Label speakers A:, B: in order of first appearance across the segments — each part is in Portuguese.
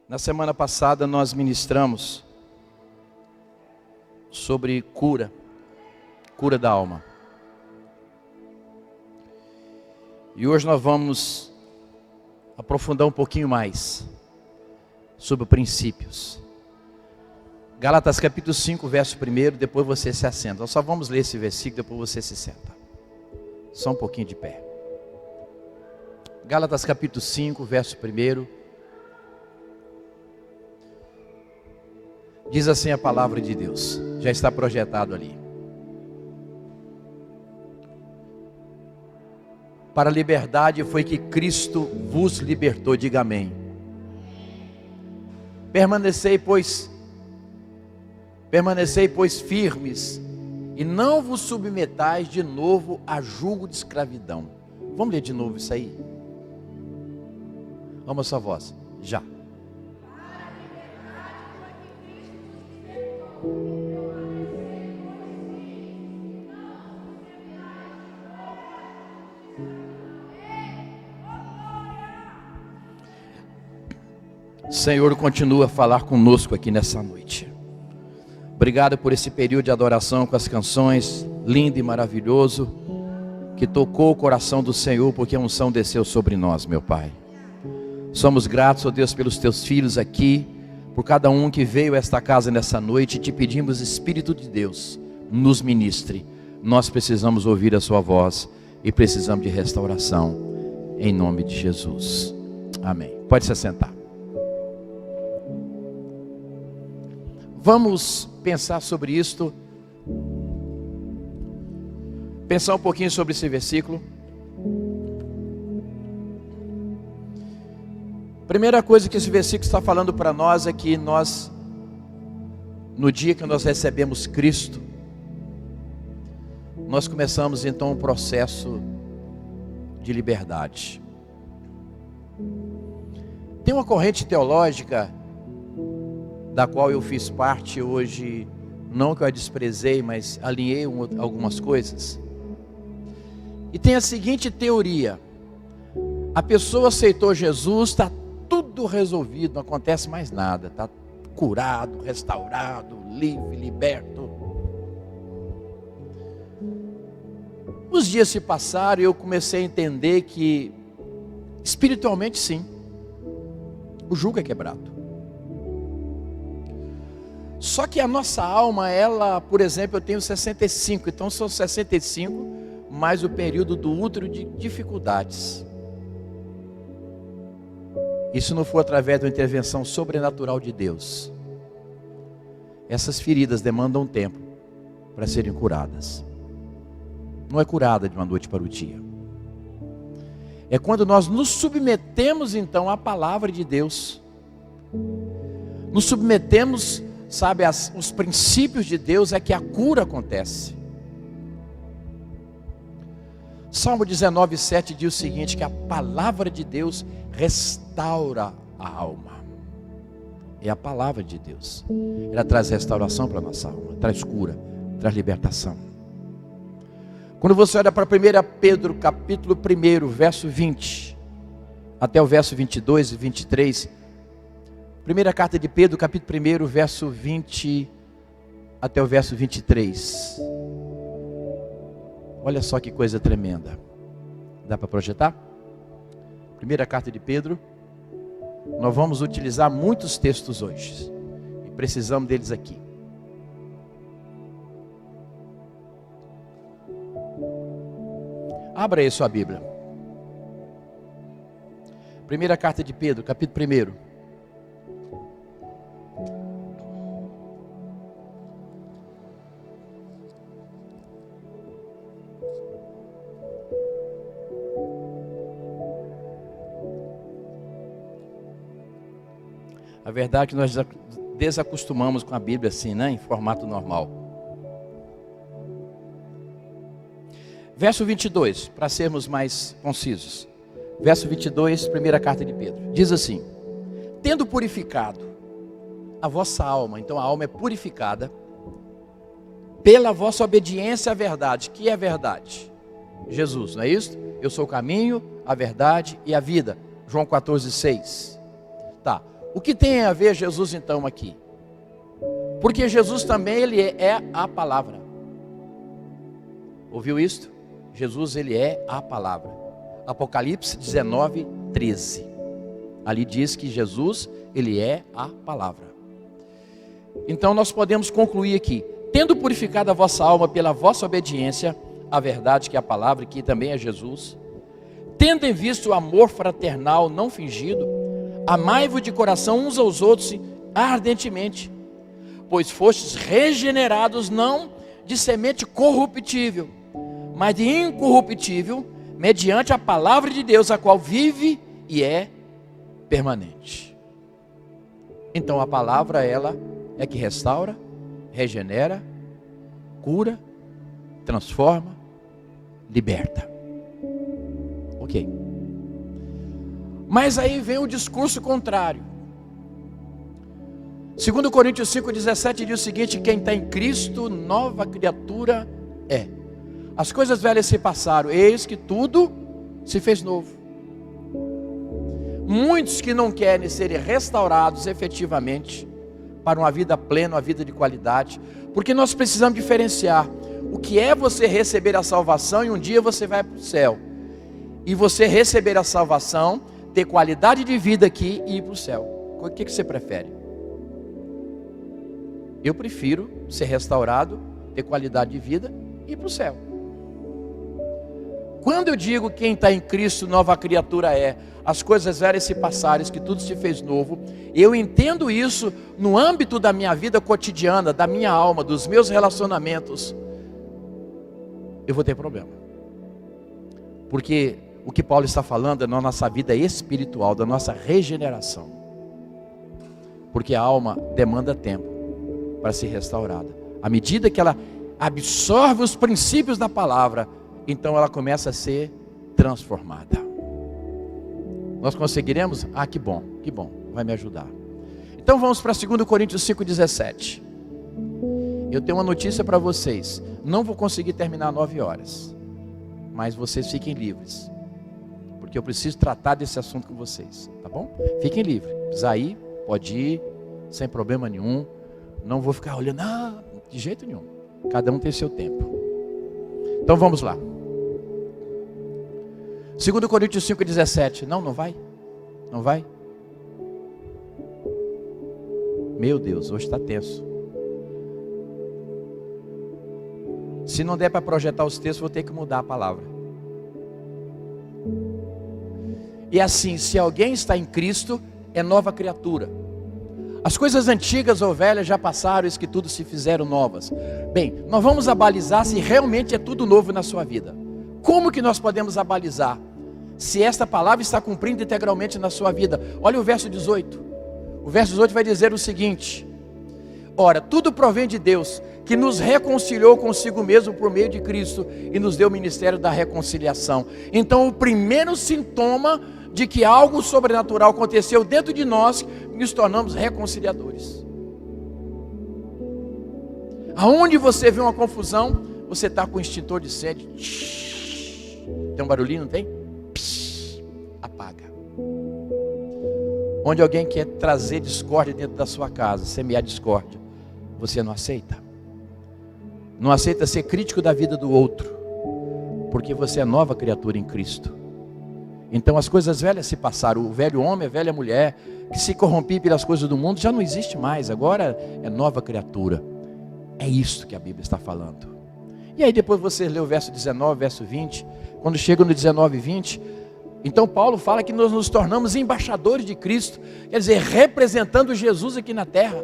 A: Na semana passada nós ministramos sobre cura da alma. E hoje nós vamos aprofundar um pouquinho mais sobre princípios. Gálatas capítulo 5, verso 1, depois você se assenta. Nós só vamos ler esse versículo, depois você se senta. Só um pouquinho de pé. Gálatas capítulo 5, verso 1. Diz assim a palavra de Deus, já está projetado ali. Para a liberdade foi que Cristo vos libertou, diga amém. Permanecei, pois firmes, e não vos submetais de novo a jugo de escravidão. Vamos ler de novo isso aí? Vamos a sua voz, já. Senhor, continua a falar conosco aqui nessa noite. Obrigado por esse período de adoração com as canções, lindo e maravilhoso, que tocou o coração do Senhor, porque a unção desceu sobre nós, meu Pai. Somos gratos, ó Deus, pelos teus filhos aqui, por cada um que veio a esta casa nessa noite. Te pedimos, Espírito de Deus, nos ministre. Nós precisamos ouvir a sua voz e precisamos de restauração, em nome de Jesus. Amém. Pode se assentar. Vamos pensar sobre isto, pensar um pouquinho sobre esse versículo. Primeira coisa que esse versículo está falando para nós é que nós, no dia que nós recebemos Cristo, nós começamos então um processo de liberdade. Tem uma corrente teológica da qual eu fiz parte hoje, não que eu a desprezei, mas alinhei algumas coisas. E tem a seguinte teoria: a pessoa aceitou Jesus, está tudo resolvido, não acontece mais nada, está curado, restaurado, livre, liberto. Os dias se passaram e eu comecei a entender que espiritualmente sim, o jugo é quebrado. Só que a nossa alma, ela, por exemplo, eu tenho 65, então são 65 mais o período do útero de dificuldades. Isso não foi através da intervenção sobrenatural de Deus. Essas feridas demandam tempo para serem curadas. Não é curada de uma noite para o dia. É quando nós nos submetemos então à palavra de Deus. Nos submetemos, sabe, os princípios de Deus, é que a cura acontece. Salmo 19:7 diz o seguinte, que a palavra de Deus restaura a alma. É a palavra de Deus. Ela traz restauração para a nossa alma, traz cura, traz libertação. Quando você olha para 1 Pedro capítulo 1, verso 20 até o verso 22 e 23, primeira carta de Pedro, capítulo 1, verso 20 até o verso 23. Olha só que coisa tremenda. Dá para projetar? Primeira carta de Pedro. Nós vamos utilizar muitos textos hoje, e precisamos deles aqui. Abra aí sua Bíblia. Primeira carta de Pedro, capítulo 1. A verdade é que nós desacostumamos com a Bíblia assim, né? Em formato normal. Verso 22, para sermos mais concisos. Verso 22, primeira carta de Pedro. Diz assim: tendo purificado a vossa alma, então a alma é purificada, pela vossa obediência à verdade. Que é a verdade? Jesus, não é isso? Eu sou o caminho, a verdade e a vida. João 14:6. Tá. O que tem a ver Jesus então aqui? Porque Jesus também ele é a palavra. Ouviu isto? Jesus ele é a palavra. Apocalipse 19:13. Ali diz que Jesus ele é a palavra. Então nós podemos concluir aqui: tendo purificado a vossa alma pela vossa obediência à verdade, que é a palavra, que também é Jesus, tendo em vista o amor fraternal não fingido, amai-vos de coração uns aos outros ardentemente, pois fostes regenerados não de semente corruptível, mas de incorruptível, mediante a palavra de Deus, a qual vive e é permanente. Então a palavra, ela é que restaura, regenera, cura, transforma, liberta. Ok. Mas aí vem o discurso contrário. 2 Coríntios 5:17 diz o seguinte: quem está em Cristo, nova criatura é. As coisas velhas se passaram, eis que tudo se fez novo. Muitos que não querem serem restaurados efetivamente para uma vida plena, uma vida de qualidade, porque nós precisamos diferenciar o que é você receber a salvação e um dia você vai para o céu, e você receber a salvação, ter qualidade de vida aqui e ir para o céu. O que você prefere? Eu prefiro ser restaurado, ter qualidade de vida e ir para o céu. Quando eu digo quem está em Cristo, nova criatura é, as coisas velhas se passaram, que tudo se fez novo, eu entendo isso no âmbito da minha vida cotidiana, da minha alma, dos meus relacionamentos, eu vou ter problema. Porque o que Paulo está falando é na nossa vida espiritual, da nossa regeneração. Porque a alma demanda tempo para ser restaurada. À medida que ela absorve os princípios da palavra, então ela começa a ser transformada. Nós conseguiremos? Ah, que bom, vai me ajudar. Então vamos para 2 Coríntios 5:17. Eu tenho uma notícia para vocês. Não vou conseguir terminar 9 horas, mas vocês fiquem livres, porque eu preciso tratar desse assunto com vocês, tá bom? Fiquem livres, precisar ir, pode ir, sem problema nenhum. Não vou ficar olhando, de jeito nenhum. Cada um tem seu tempo. Então vamos lá. 2 Coríntios 5:17. Não vai? Não vai? Meu Deus, hoje está tenso. Se não der para projetar os textos, vou ter que mudar a palavra. E assim, se alguém está em Cristo, é nova criatura. As coisas antigas ou velhas já passaram, eis que tudo se fizeram novas. Bem, nós vamos abalizar se realmente é tudo novo na sua vida. Como que nós podemos abalizar se esta palavra está cumprindo integralmente na sua vida? Olha o verso 18. O verso 18 vai dizer o seguinte: ora, tudo provém de Deus, que nos reconciliou consigo mesmo por meio de Cristo e nos deu o ministério da reconciliação. Então o primeiro sintoma de que algo sobrenatural aconteceu dentro de nós, nos tornamos reconciliadores. Aonde você vê uma confusão, você está com o extintor de sede. Tem um barulhinho, não tem? Apaga. Onde alguém quer trazer discórdia dentro da sua casa, semear discórdia, você não aceita. Não aceita ser crítico da vida do outro, porque você é nova criatura em Cristo. Então as coisas velhas se passaram. O velho homem, a velha mulher que se corrompia pelas coisas do mundo já não existe mais. Agora é nova criatura. É isso que a Bíblia está falando. E aí depois você lê o verso 19, verso 20. Quando chega no 19 e 20, então Paulo fala que nós nos tornamos embaixadores de Cristo. Quer dizer, representando Jesus aqui na terra.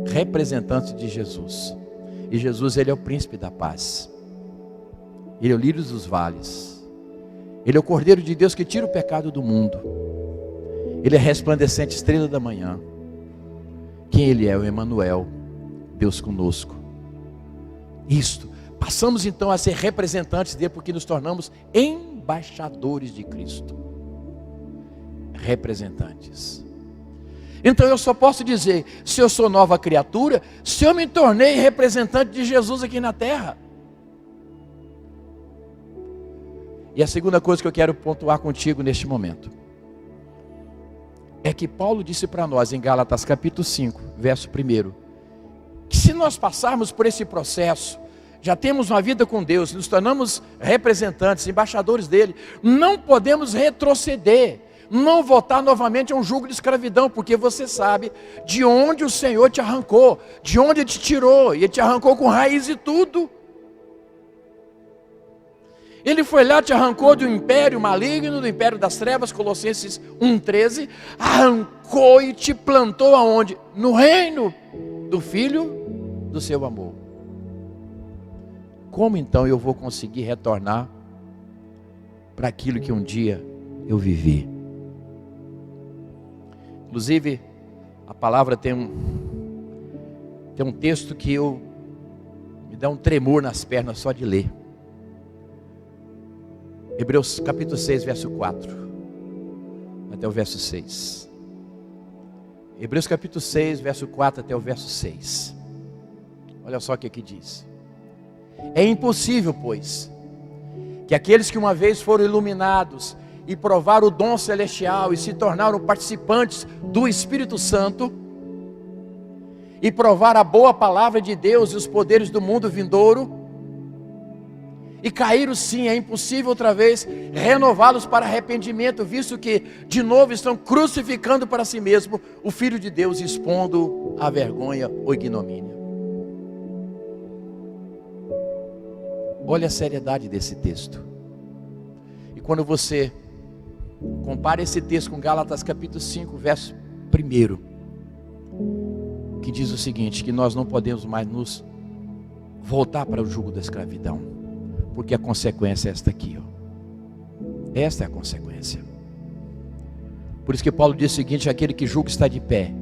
A: Representante de Jesus. E Jesus, ele é o príncipe da paz. Ele é o lírio dos vales. Ele é o Cordeiro de Deus que tira o pecado do mundo. Ele é a resplandecente estrela da manhã. Quem ele é? O Emanuel, Deus conosco. Isto, passamos então a ser representantes dele, porque nos tornamos embaixadores de Cristo. Representantes. Então eu só posso dizer, se eu sou nova criatura, se eu me tornei representante de Jesus aqui na terra. E a segunda coisa que eu quero pontuar contigo neste momento é que Paulo disse para nós em Gálatas capítulo 5, verso 1, que se nós passarmos por esse processo, já temos uma vida com Deus, nos tornamos representantes, embaixadores dele, não podemos retroceder, não voltar novamente a um jugo de escravidão, porque você sabe de onde o Senhor te arrancou, de onde Ele te tirou, e Ele te arrancou com raiz e tudo. Ele foi lá, te arrancou do império maligno, do império das trevas, Colossenses 1,13, arrancou e te plantou aonde? No reino do Filho do seu amor. Como então eu vou conseguir retornar para aquilo que um dia eu vivi? Inclusive, a palavra tem um texto que me dá um tremor nas pernas só de ler. Hebreus capítulo 6, verso 4, até o verso 6. Hebreus capítulo 6, verso 4 até o verso 6. Olha só o que diz. É impossível, pois, que aqueles que uma vez foram iluminados e provaram o dom celestial e se tornaram participantes do Espírito Santo, e provaram a boa palavra de Deus e os poderes do mundo vindouro, e caíram sim, é impossível outra vez renová-los para arrependimento, visto que de novo estão crucificando para si mesmo o Filho de Deus, expondo a vergonha ou ignomínia. Olha a seriedade desse texto. E quando você compara esse texto com Gálatas capítulo 5, verso 1, que diz o seguinte, que nós não podemos mais nos voltar para o jugo da escravidão, porque a consequência é esta aqui, ó. Esta é a consequência. Por isso que Paulo diz o seguinte: aquele que julga está de pé,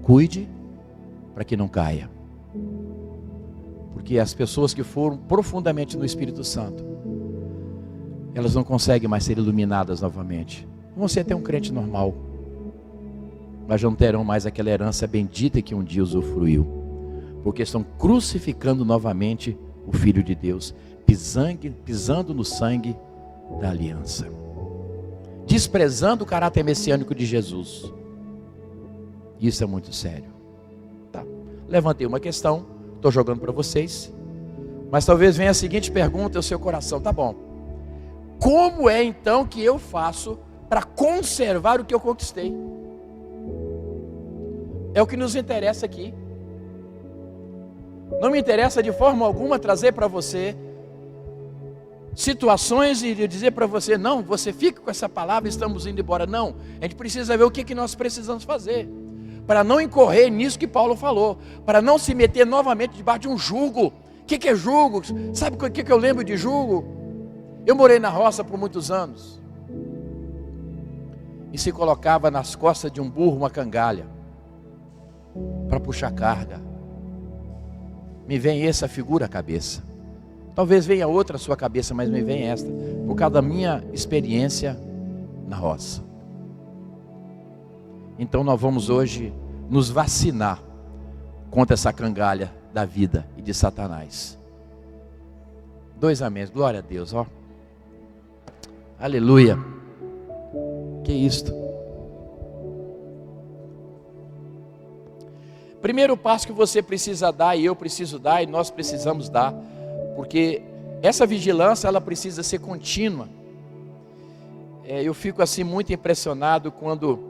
A: cuide para que não caia. Porque as pessoas que foram profundamente no Espírito Santo, elas não conseguem mais ser iluminadas novamente. Vão ser até um crente normal, mas não terão mais aquela herança bendita que um dia usufruiu, porque estão crucificando novamente o Filho de Deus, pisando no sangue da aliança, desprezando o caráter messiânico de Jesus. Isso é muito sério. Tá. Levantei uma questão, estou jogando para vocês, mas talvez venha a seguinte pergunta ao seu coração: tá bom, como é então que eu faço para conservar o que eu conquistei? É o que nos interessa aqui. Não me interessa de forma alguma trazer para você situações e dizer para você: não, você fica com essa palavra, estamos indo embora. Não, a gente precisa ver o que nós precisamos fazer para não incorrer nisso que Paulo falou, para não se meter novamente debaixo de um jugo. O que é jugo? Sabe o que eu lembro de jugo? Eu morei na roça por muitos anos, e se colocava nas costas de um burro uma cangalha para puxar carga. Me vem essa figura à cabeça. Talvez venha outra à sua cabeça, mas me vem esta, por causa da minha experiência na roça. Então nós vamos hoje nos vacinar contra essa cangalha da vida e de Satanás. 2 amém, glória a Deus, ó. Aleluia. Que isto? Primeiro passo que você precisa dar, e eu preciso dar, e nós precisamos dar, porque essa vigilância ela precisa ser contínua. Eu fico assim muito impressionado quando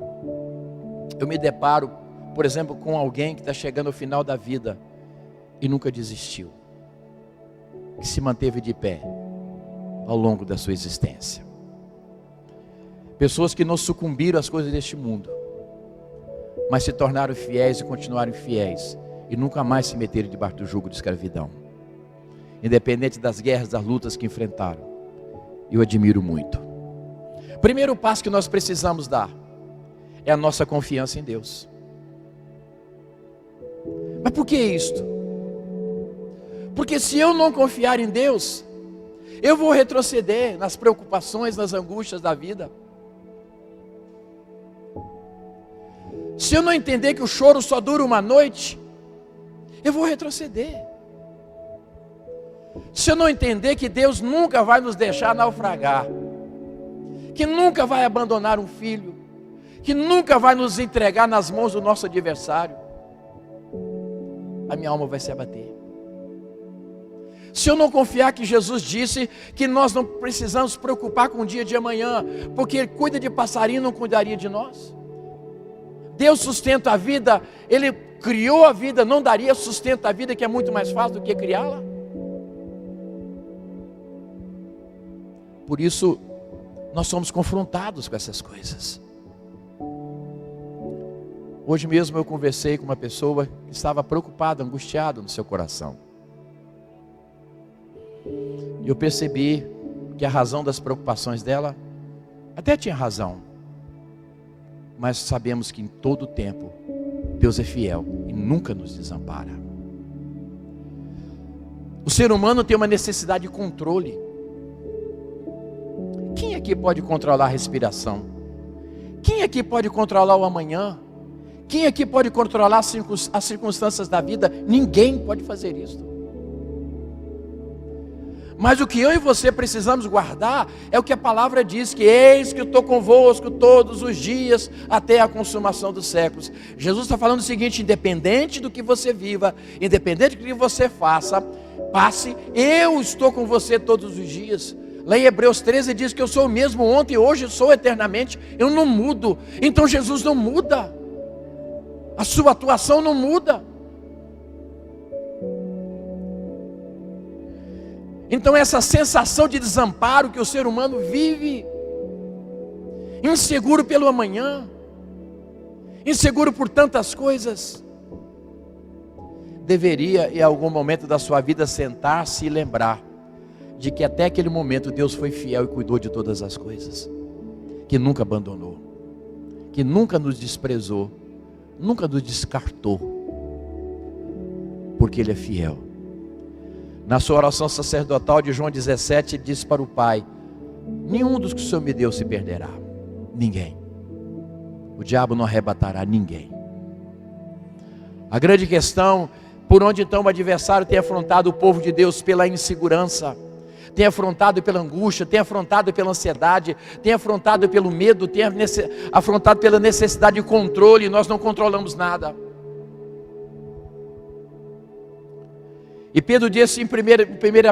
A: eu me deparo, por exemplo, com alguém que está chegando ao final da vida e nunca desistiu, que se manteve de pé ao longo da sua existência. Pessoas que não sucumbiram às coisas deste mundo, mas se tornaram fiéis e continuaram fiéis, e nunca mais se meteram debaixo do jugo de escravidão, independente das guerras, das lutas que enfrentaram. Eu admiro muito. Primeiro passo que nós precisamos dar é a nossa confiança em Deus. Mas por que isto? Porque se eu não confiar em Deus, eu vou retroceder nas preocupações, nas angústias da vida. Se eu não entender que o choro só dura uma noite, eu vou retroceder. Se eu não entender que Deus nunca vai nos deixar naufragar, que nunca vai abandonar um filho, que nunca vai nos entregar nas mãos do nosso adversário, a minha alma vai se abater. Se eu não confiar que Jesus disse que nós não precisamos nos preocupar com o dia de amanhã, porque Ele cuida de passarinho, não cuidaria de nós? Deus sustenta a vida, Ele criou a vida, não daria sustento à vida, que é muito mais fácil do que criá-la? Por isso, nós somos confrontados com essas coisas. Hoje mesmo eu conversei com uma pessoa que estava preocupada, angustiada no seu coração. E eu percebi que a razão das preocupações dela, até tinha razão, mas sabemos que em todo tempo Deus é fiel e nunca nos desampara. O ser humano tem uma necessidade de controle. Quem aqui pode controlar a respiração? Quem aqui pode controlar o amanhã? Quem aqui pode controlar as circunstâncias da vida? Ninguém pode fazer isso. Mas o que eu e você precisamos guardar é o que a palavra diz, que eis que eu estou convosco todos os dias até a consumação dos séculos. Jesus está falando o seguinte: independente do que você viva, independente do que você faça, passe, eu estou com você todos os dias. Lá em Hebreus 13 diz que eu sou o mesmo ontem, hoje, sou eternamente, eu não mudo. Então Jesus não muda, a sua atuação não muda. Então essa sensação de desamparo que o ser humano vive, inseguro pelo amanhã, inseguro por tantas coisas, deveria em algum momento da sua vida sentar-se e lembrar de que até aquele momento Deus foi fiel e cuidou de todas as coisas, que nunca abandonou, que nunca nos desprezou, nunca nos descartou, porque Ele é fiel. Na sua oração sacerdotal de João 17, ele disse para o Pai: nenhum dos que o Senhor me deu se perderá, ninguém. O diabo não arrebatará ninguém. A grande questão, por onde então o adversário tem afrontado o povo de Deus? Pela insegurança, tem afrontado pela angústia, tem afrontado pela ansiedade, tem afrontado pelo medo, tem afrontado pela necessidade de controle, e nós não controlamos nada. E Pedro disse em 1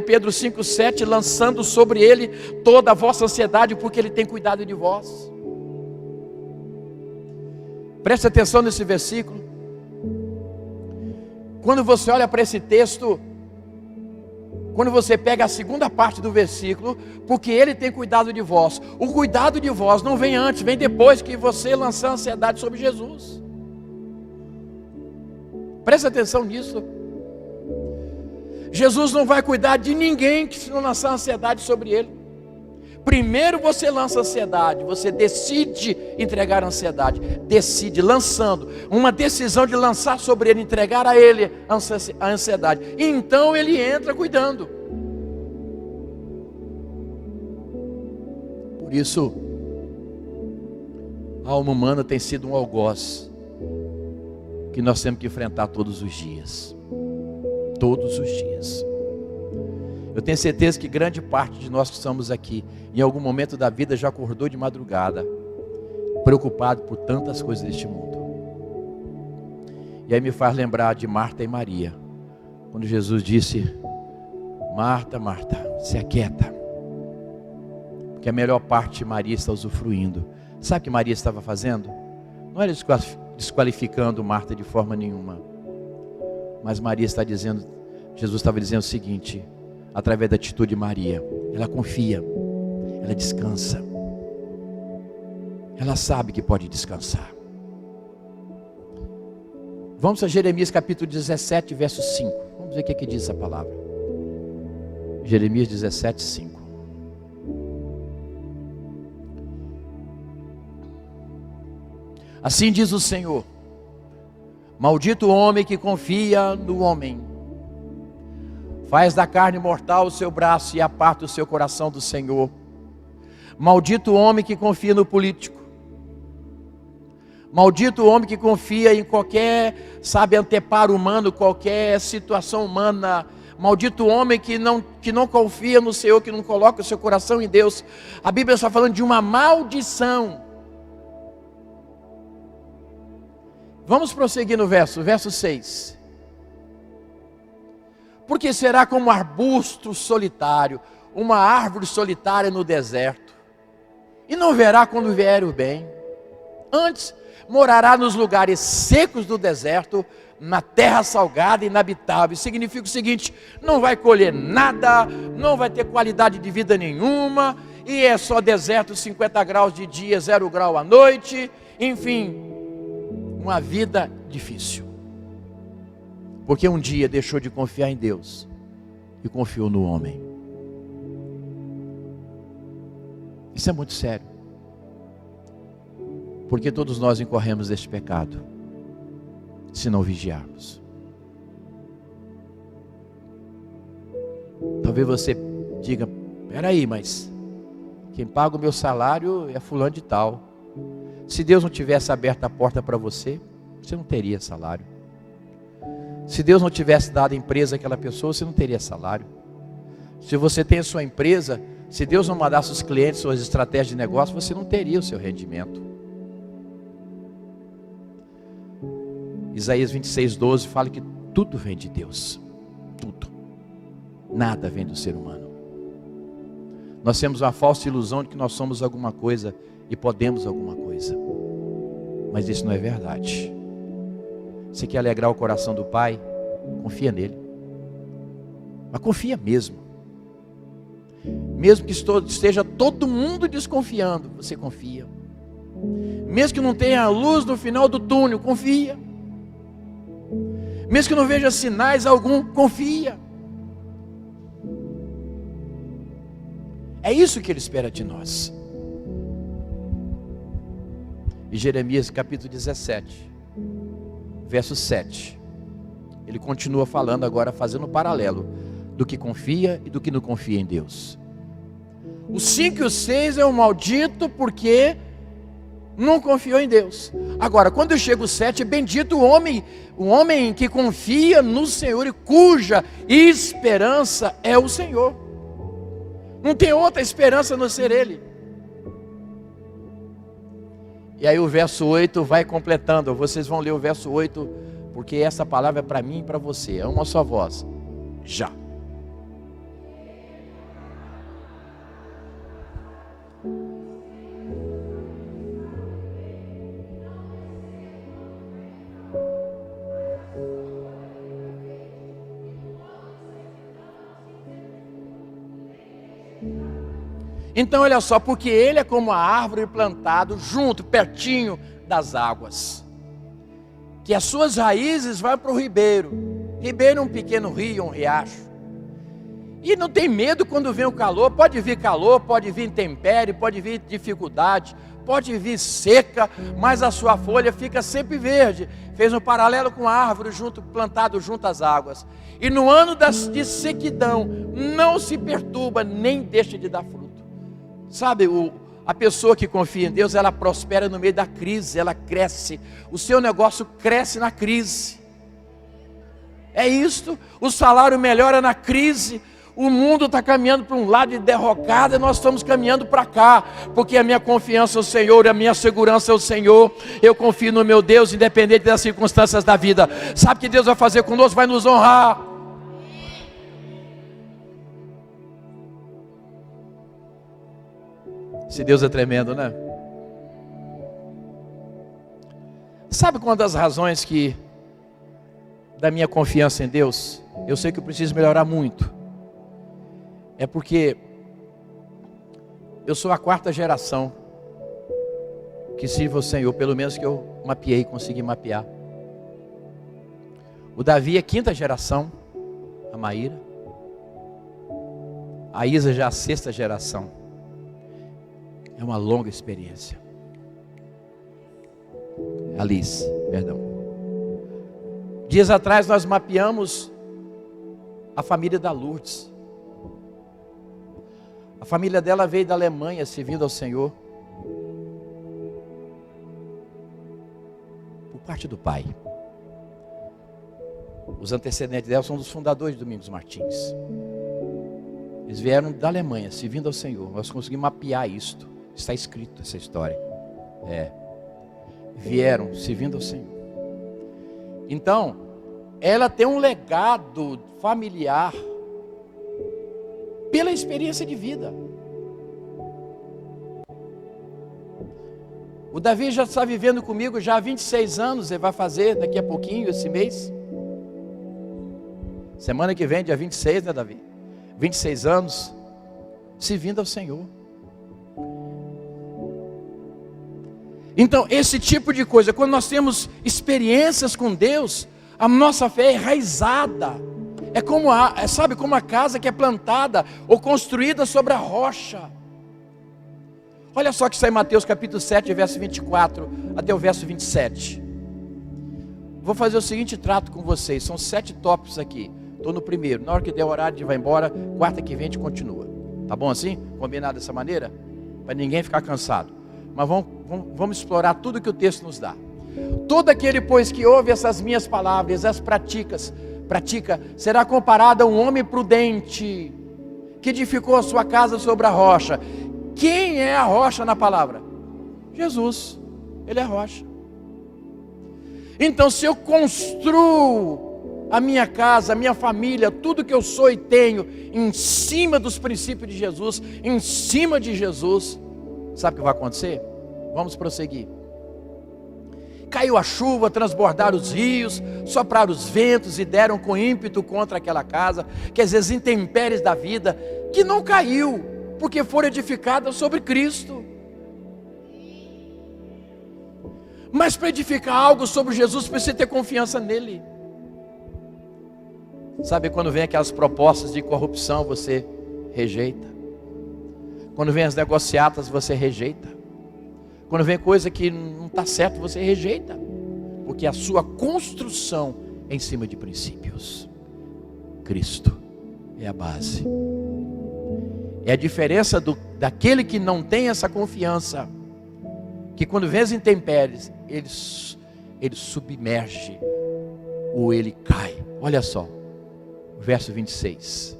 A: Pedro 5,7, lançando sobre ele toda a vossa ansiedade, porque ele tem cuidado de vós. Preste atenção nesse versículo. Quando você olha para esse texto, quando você pega a segunda parte do versículo, porque Ele tem cuidado de vós. O cuidado de vós não vem antes, vem depois que você lançar a ansiedade sobre Jesus. Presta atenção nisso. Jesus não vai cuidar de ninguém que se não lançar a ansiedade sobre Ele. Primeiro você lança a ansiedade, você decide entregar a ansiedade, decide, lançando, uma decisão de lançar sobre Ele, entregar a Ele a ansiedade, e então Ele entra cuidando. Por isso, a alma humana tem sido um algoz, que nós temos que enfrentar todos os dias, todos os dias. Eu tenho certeza que grande parte de nós que estamos aqui, em algum momento da vida já acordou de madrugada, preocupado por tantas coisas deste mundo. E aí me faz lembrar de Marta e Maria, quando Jesus disse: Marta, Marta, se aquieta, porque a melhor parte de Maria está usufruindo. Sabe o que Maria estava fazendo? Não era desqualificando Marta de forma nenhuma, mas Maria está dizendo, Jesus estava dizendo o seguinte, através da atitude de Maria: ela confia, ela descansa, ela sabe que pode descansar. Vamos a Jeremias capítulo 17, verso 5. Vamos ver o que diz essa palavra. Jeremias 17, 5. Assim diz o Senhor: maldito o homem que confia no homem, faz da carne mortal o seu braço e aparta o seu coração do Senhor. Maldito o homem que confia no político. Maldito o homem que confia em qualquer, anteparo humano, qualquer situação humana. Maldito o homem que não confia no Senhor, que não coloca o seu coração em Deus. A Bíblia está falando de uma maldição. Vamos prosseguir no verso 6. Porque será como um arbusto solitário, uma árvore solitária no deserto, e não verá quando vier o bem. Antes, morará nos lugares secos do deserto, na terra salgada e inabitável. Significa o seguinte: não vai colher nada, não vai ter qualidade de vida nenhuma, e é só deserto, 50 graus de dia, 0 grau à noite, enfim, uma vida difícil. Porque um dia deixou de confiar em Deus e confiou no homem. Isso é muito sério. Porque todos nós incorremos neste pecado, se não vigiarmos. Talvez você diga: peraí, mas quem paga o meu salário é fulano de tal. Se Deus não tivesse aberto a porta para você, você não teria salário. Se Deus não tivesse dado empresa àquela pessoa, você não teria salário. Se você tem a sua empresa, se Deus não mandasse os clientes, suas estratégias de negócio, você não teria o seu rendimento. Isaías 26:12 fala que tudo vem de Deus. Tudo. Nada vem do ser humano. Nós temos uma falsa ilusão de que nós somos alguma coisa e podemos alguma coisa. Mas isso não é verdade. Você quer alegrar o coração do Pai? Confia nele. Mas confia mesmo. Mesmo que esteja todo mundo desconfiando, você confia. Mesmo que não tenha luz no final do túnel, confia. Mesmo que não veja sinais algum, confia. É isso que Ele espera de nós. Em Jeremias capítulo 17, verso 7, ele continua falando agora, fazendo um paralelo do que confia e do que não confia em Deus. O 5 e o 6 é um maldito porque não confiou em Deus. Agora, quando chega o 7, bendito o homem que confia no Senhor e cuja esperança é o Senhor. Não tem outra esperança a não ser Ele. E aí o verso 8 vai completando. Vocês vão ler o verso 8, porque essa palavra é para mim e para você. É uma só voz. Já. Então olha só, porque ele é como a árvore plantado junto, pertinho das águas, que as suas raízes vão para o ribeiro. Ribeiro é um pequeno rio, um riacho. E não tem medo quando vem o calor. Pode vir intempérie, pode vir dificuldade, pode vir seca, mas a sua folha fica sempre verde. Fez um paralelo com a árvore plantado junto às águas. E no ano de sequidão, não se perturba, nem deixa de dar fruto. Sabe, a pessoa que confia em Deus, ela prospera no meio da crise, ela cresce. O seu negócio cresce na crise. É isto, o salário melhora na crise. O mundo está caminhando para um lado de derrocada e nós estamos caminhando para cá, porque a minha confiança é o Senhor, a minha segurança é o Senhor. Eu confio no meu Deus, independente das circunstâncias da vida. Sabe o que Deus vai fazer conosco? Vai nos honrar. Se Deus é tremendo, né? Sabe quuma das razões da minha confiança em Deus? Eu sei que eu preciso melhorar muito. É porque eu sou a 4ª geração que sirva o Senhor, pelo menos que eu consegui mapear. O Davi é 5ª geração, a Maíra. A Isa já é a 6ª geração. É uma longa experiência. Alice, perdão. Dias atrás nós mapeamos a família da Lourdes. A família dela veio da Alemanha servindo ao Senhor. Por parte do pai. Os antecedentes dela são dos fundadores do Domingos Martins. Eles vieram da Alemanha servindo ao Senhor. Nós conseguimos mapear isto. Está escrito essa história. Vieram servindo ao Senhor. Então, ela tem um legado familiar pela experiência de vida. O Davi já está vivendo comigo já há 26 anos, ele vai fazer daqui a pouquinho, esse mês. Semana que vem, dia 26, né, Davi? 26 anos, servindo ao Senhor. Então, esse tipo de coisa, quando nós temos experiências com Deus, a nossa fé é enraizada. É como sabe, como a casa que é plantada ou construída sobre a rocha. Olha só que está em Mateus capítulo 7, verso 24 até o verso 27. Vou fazer o seguinte trato com vocês. São 7 tópicos aqui. Estou no primeiro. Na hora que der o horário de vai embora, quarta que vem a gente continua. Tá bom assim? Combinado dessa maneira? Para ninguém ficar cansado. Mas vamos explorar tudo que o texto nos dá. Todo aquele, pois, que ouve essas minhas palavras, as pratica, será comparado a um homem prudente, que edificou a sua casa sobre a rocha. Quem é a rocha na palavra? Jesus, Ele é a rocha. Então, se eu construo a minha casa, a minha família, tudo que eu sou e tenho, em cima dos princípios de Jesus, em cima de Jesus, sabe o que vai acontecer? Vamos prosseguir. Caiu a chuva, transbordaram os rios, sopraram os ventos e deram com ímpeto contra aquela casa, quer dizer, as intempéries da vida, que não caiu, porque foram edificadas sobre Cristo. Mas para edificar algo sobre Jesus, precisa ter confiança nele. Sabe, quando vem aquelas propostas de corrupção, você rejeita. Quando vem as negociatas, você rejeita. Quando vem coisa que não está certo, você rejeita. Porque a sua construção é em cima de princípios. Cristo é a base. É a diferença daquele que não tem essa confiança, que quando vem as intempéries, ele submerge ou ele cai. Olha só, verso 26.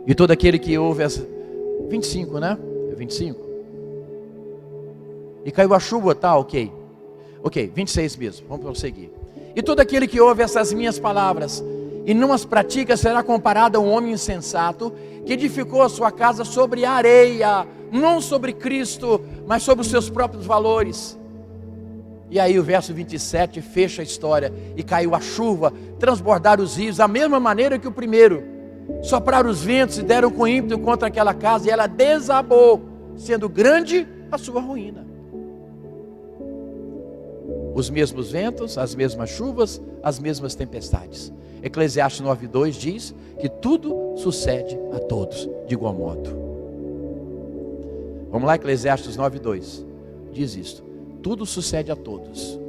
A: E todo aquele que ouve as 25, né? 25. E caiu a chuva, tá, ok, 26 mesmo, vamos prosseguir. E todo aquele que ouve essas minhas palavras e não as pratica, será comparado a um homem insensato, que edificou a sua casa sobre a areia, não sobre Cristo, mas sobre os seus próprios valores. E aí o verso 27 fecha a história. E caiu a chuva, transbordaram os rios, da mesma maneira que o primeiro. Sopraram os ventos e deram com ímpeto contra aquela casa, e ela desabou, sendo grande a sua ruína. Os mesmos ventos, as mesmas chuvas, as mesmas tempestades. Eclesiastes 9:2 diz que tudo sucede a todos de igual modo. Vamos lá, Eclesiastes 9:2 diz isto: tudo sucede a todos.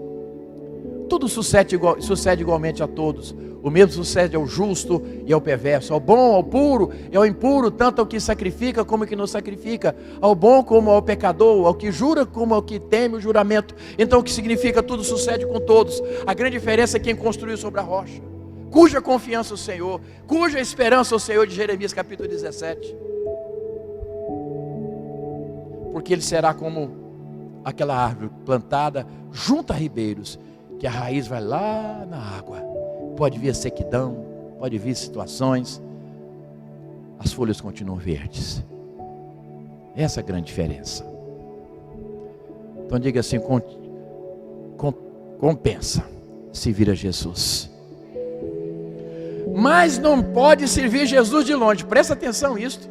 A: Tudo sucede igualmente a todos. O mesmo sucede ao justo e ao perverso, ao bom, ao puro e ao impuro, tanto ao que sacrifica como ao que não sacrifica, ao bom como ao pecador, ao que jura como ao que teme o juramento. Então o que significa tudo sucede com todos? A grande diferença é quem construiu sobre a rocha, cuja confiança o Senhor, cuja esperança o Senhor, de Jeremias capítulo 17. Porque ele será como aquela árvore plantada junto a ribeiros, que a raiz vai lá na água. Pode vir a sequidão, pode vir situações, as folhas continuam verdes. Essa é a grande diferença. Então diga assim: compensa servir a Jesus. Mas não pode servir Jesus de longe. Presta atenção nisso.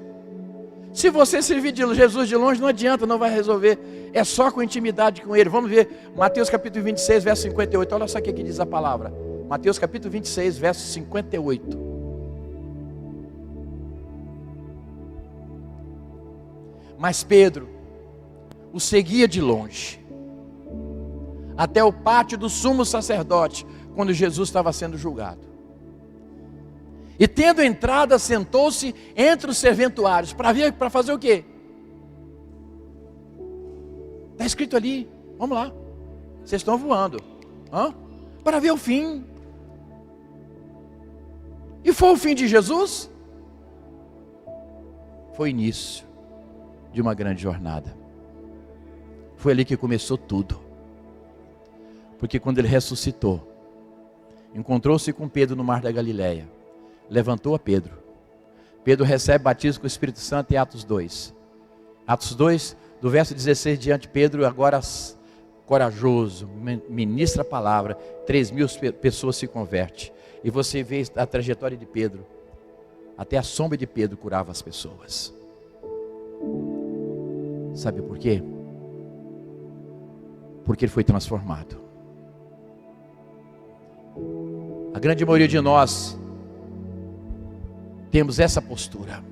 A: Se você servir Jesus de longe, não adianta, não vai resolver. É só com intimidade com Ele. Vamos ver Mateus capítulo 26, verso 58. Olha só o que diz a palavra. Mateus capítulo 26, verso 58. Mas Pedro o seguia de longe, até o pátio do sumo sacerdote, quando Jesus estava sendo julgado. E tendo entrado, sentou-se entre os serventuários. Para fazer o quê? Está escrito ali. Vamos lá. Vocês estão voando. Para ver o fim. E foi o fim de Jesus? Foi o início de uma grande jornada. Foi ali que começou tudo. Porque quando ele ressuscitou, encontrou-se com Pedro no mar da Galileia, levantou a Pedro. Pedro recebe batismo com o Espírito Santo em Atos 2. Atos 2, do verso 16 diante, Pedro agora corajoso, ministra a palavra, 3.000 pessoas se convertem. E você vê a trajetória de Pedro, até a sombra de Pedro curava as pessoas. Sabe por quê? Porque ele foi transformado. A grande maioria de nós temos essa postura.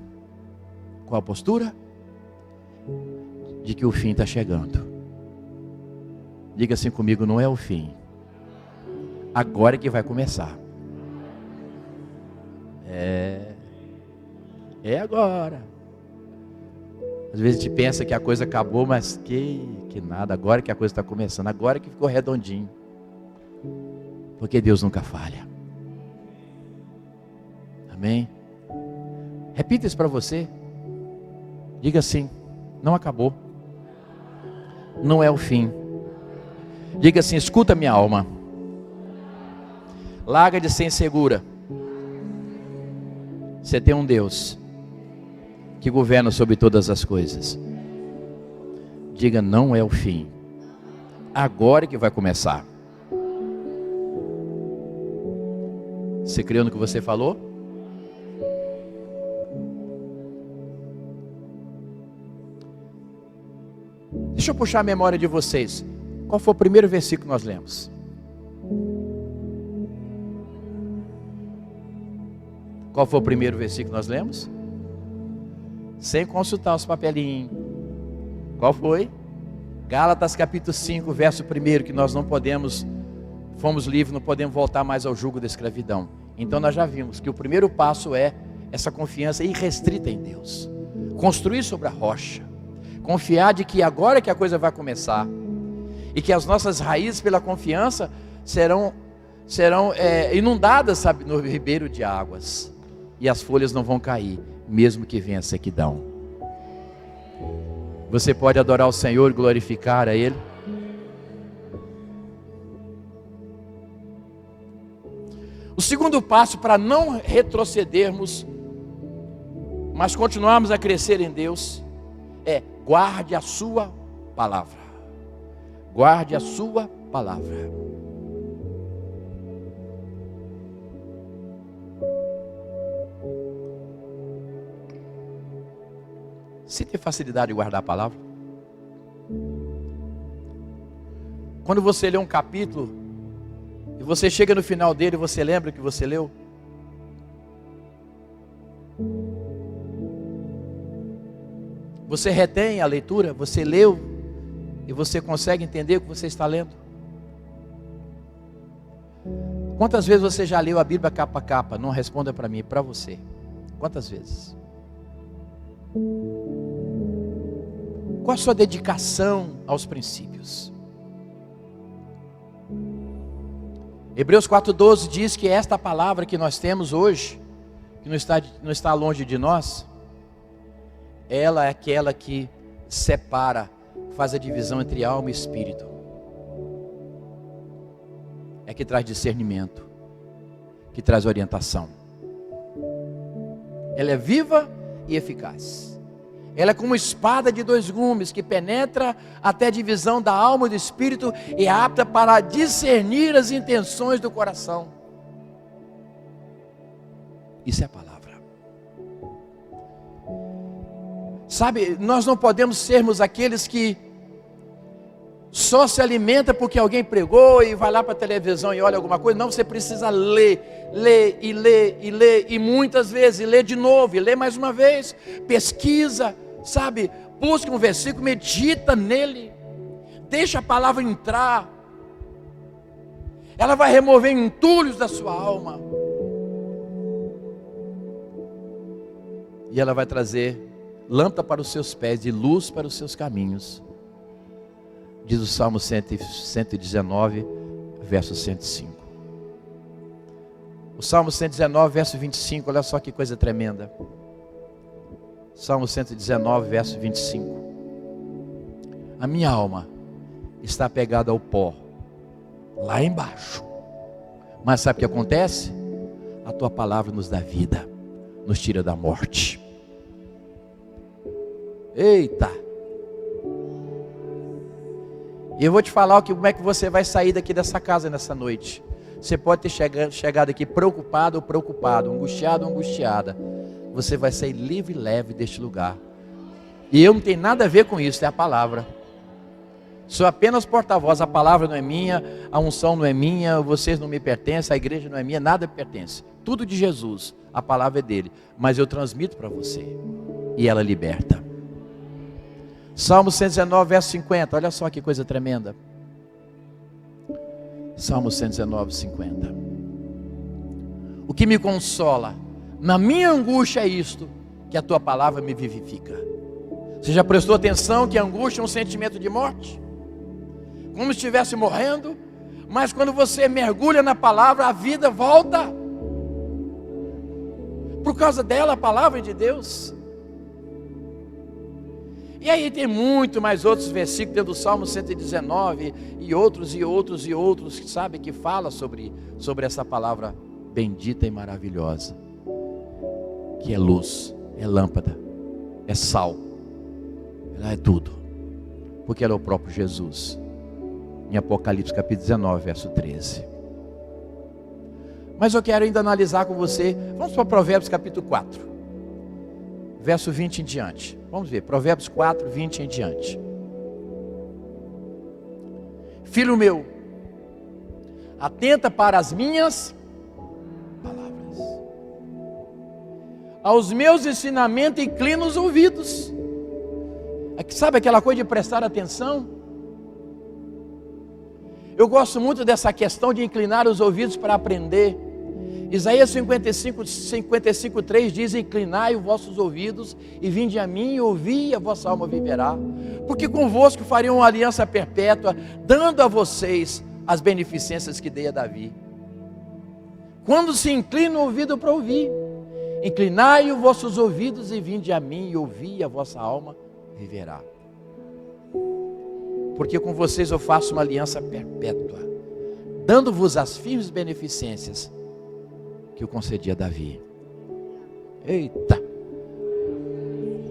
A: Qual a postura? De que o fim está chegando. Diga assim comigo, não é o fim. Agora é que vai começar. É agora. Às vezes a gente pensa que a coisa acabou, mas que nada. Agora que a coisa está começando. Agora que ficou redondinho. Porque Deus nunca falha. Amém? Repita isso para você. Diga assim, não acabou. Não é o fim. Diga assim, escuta minha alma. Larga de ser insegura. Você tem um Deus que governa sobre todas as coisas. Diga, não é o fim. Agora que vai começar. Você creu no que você falou? Deixa eu puxar a memória de vocês. Qual foi o primeiro versículo que nós lemos? Qual foi o primeiro versículo que nós lemos? Sem consultar os papelinhos. Qual foi? Gálatas capítulo 5, verso 1, que nós não podemos, fomos livres, não podemos voltar mais ao jugo da escravidão. Então nós já vimos que o primeiro passo é essa confiança irrestrita em Deus. Construir sobre a rocha. Confiar de que agora que a coisa vai começar. E que as nossas raízes pela confiança serão inundadas, sabe, no ribeiro de águas. E as folhas não vão cair, mesmo que venha a sequidão. Você pode adorar o Senhor e glorificar a Ele? O segundo passo para não retrocedermos, mas continuarmos a crescer em Deus, é guarde a sua palavra. Guarde a sua palavra. Você tem facilidade de guardar a palavra? Quando você lê um capítulo e você chega no final dele, você lembra o que você leu? Você retém a leitura? Você leu e você consegue entender o que você está lendo? Quantas vezes você já leu a Bíblia capa a capa? Não responda para mim, para você. Quantas vezes? Qual a sua dedicação aos princípios? Hebreus 4,12 diz que esta palavra que nós temos hoje, que não está longe de nós, ela é aquela que separa, faz a divisão entre alma e espírito. É que traz discernimento, que traz orientação. Ela é viva e eficaz. Ela é como uma espada de 2 gumes que penetra até a divisão da alma e do espírito e é apta para discernir as intenções do coração. Isso é a palavra. Sabe, nós não podemos sermos aqueles que só se alimenta porque alguém pregou e vai lá para a televisão e olha alguma coisa. Não, você precisa ler e muitas vezes, e ler de novo, e ler mais uma vez, pesquisa, sabe, busca um versículo, medita nele, deixa a palavra entrar, ela vai remover entulhos da sua alma, e ela vai trazer lâmpada para os seus pés e luz para os seus caminhos. Diz o Salmo 119, verso 105. O Salmo 119, verso 25, olha só que coisa tremenda. Salmo 119, verso 25. A minha alma está apegada ao pó, lá embaixo. Mas sabe o que acontece? A tua palavra nos dá vida, nos tira da morte. Eita! E eu vou te falar como é que você vai sair daqui dessa casa nessa noite. Você pode ter chegado aqui preocupado ou preocupado, angustiado ou angustiada. Você vai sair livre e leve deste lugar. E eu não tenho nada a ver com isso, é a palavra. Sou apenas porta-voz, a palavra não é minha, a unção não é minha, vocês não me pertencem, a igreja não é minha, nada me pertence. Tudo de Jesus, a palavra é dele. Mas eu transmito para você. E ela liberta. Salmo 119, verso 50, olha só que coisa tremenda. Salmo 119, 50. O que me consola na minha angústia é isto, que a tua palavra me vivifica. Você já prestou atenção que a angústia é um sentimento de morte? Como se estivesse morrendo, mas quando você mergulha na palavra, a vida volta. Por causa dela, a palavra de Deus. E aí tem muito mais outros versículos dentro do Salmo 119 e outros, sabe, que fala sobre essa palavra bendita e maravilhosa, que é luz, é lâmpada, é sal, ela é tudo, porque ela é o próprio Jesus, em Apocalipse capítulo 19, verso 13. Mas eu quero ainda analisar com você, vamos para Provérbios capítulo 4. Verso 20 em diante. Vamos ver, Provérbios 4, 20 em diante. Filho meu, atenta para as minhas palavras. Aos meus ensinamentos inclina os ouvidos. Sabe aquela coisa de prestar atenção? Eu gosto muito dessa questão de inclinar os ouvidos para aprender. Isaías 55, 3 diz: inclinai os vossos ouvidos e vinde a mim e ouvi, e a vossa alma viverá. Porque convosco farei uma aliança perpétua, dando a vocês as beneficências que dei a Davi. Quando se inclina o ouvido para ouvir, inclinai os vossos ouvidos e vinde a mim e ouvi, e a vossa alma viverá. Porque com vocês eu faço uma aliança perpétua, dando-vos as firmes beneficências que eu concedi a Davi. Eita!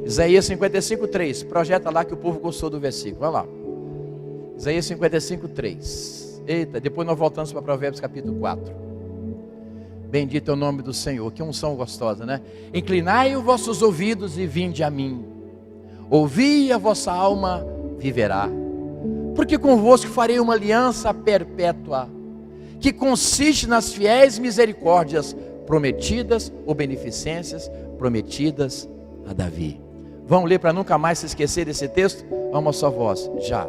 A: Isaías 55, 3. Projeta lá que o povo gostou do versículo. Vai lá. Isaías 55, 3. Eita, depois nós voltamos para Provérbios capítulo 4. Bendito é o nome do Senhor. Que unção gostosa, né? Inclinai os vossos ouvidos e vinde a mim. Ouvi e a vossa alma viverá. Porque convosco farei uma aliança perpétua, que consiste nas fiéis misericórdias prometidas ou beneficências prometidas a Davi. Vamos ler para nunca mais se esquecer desse texto? Vamos a sua voz, já.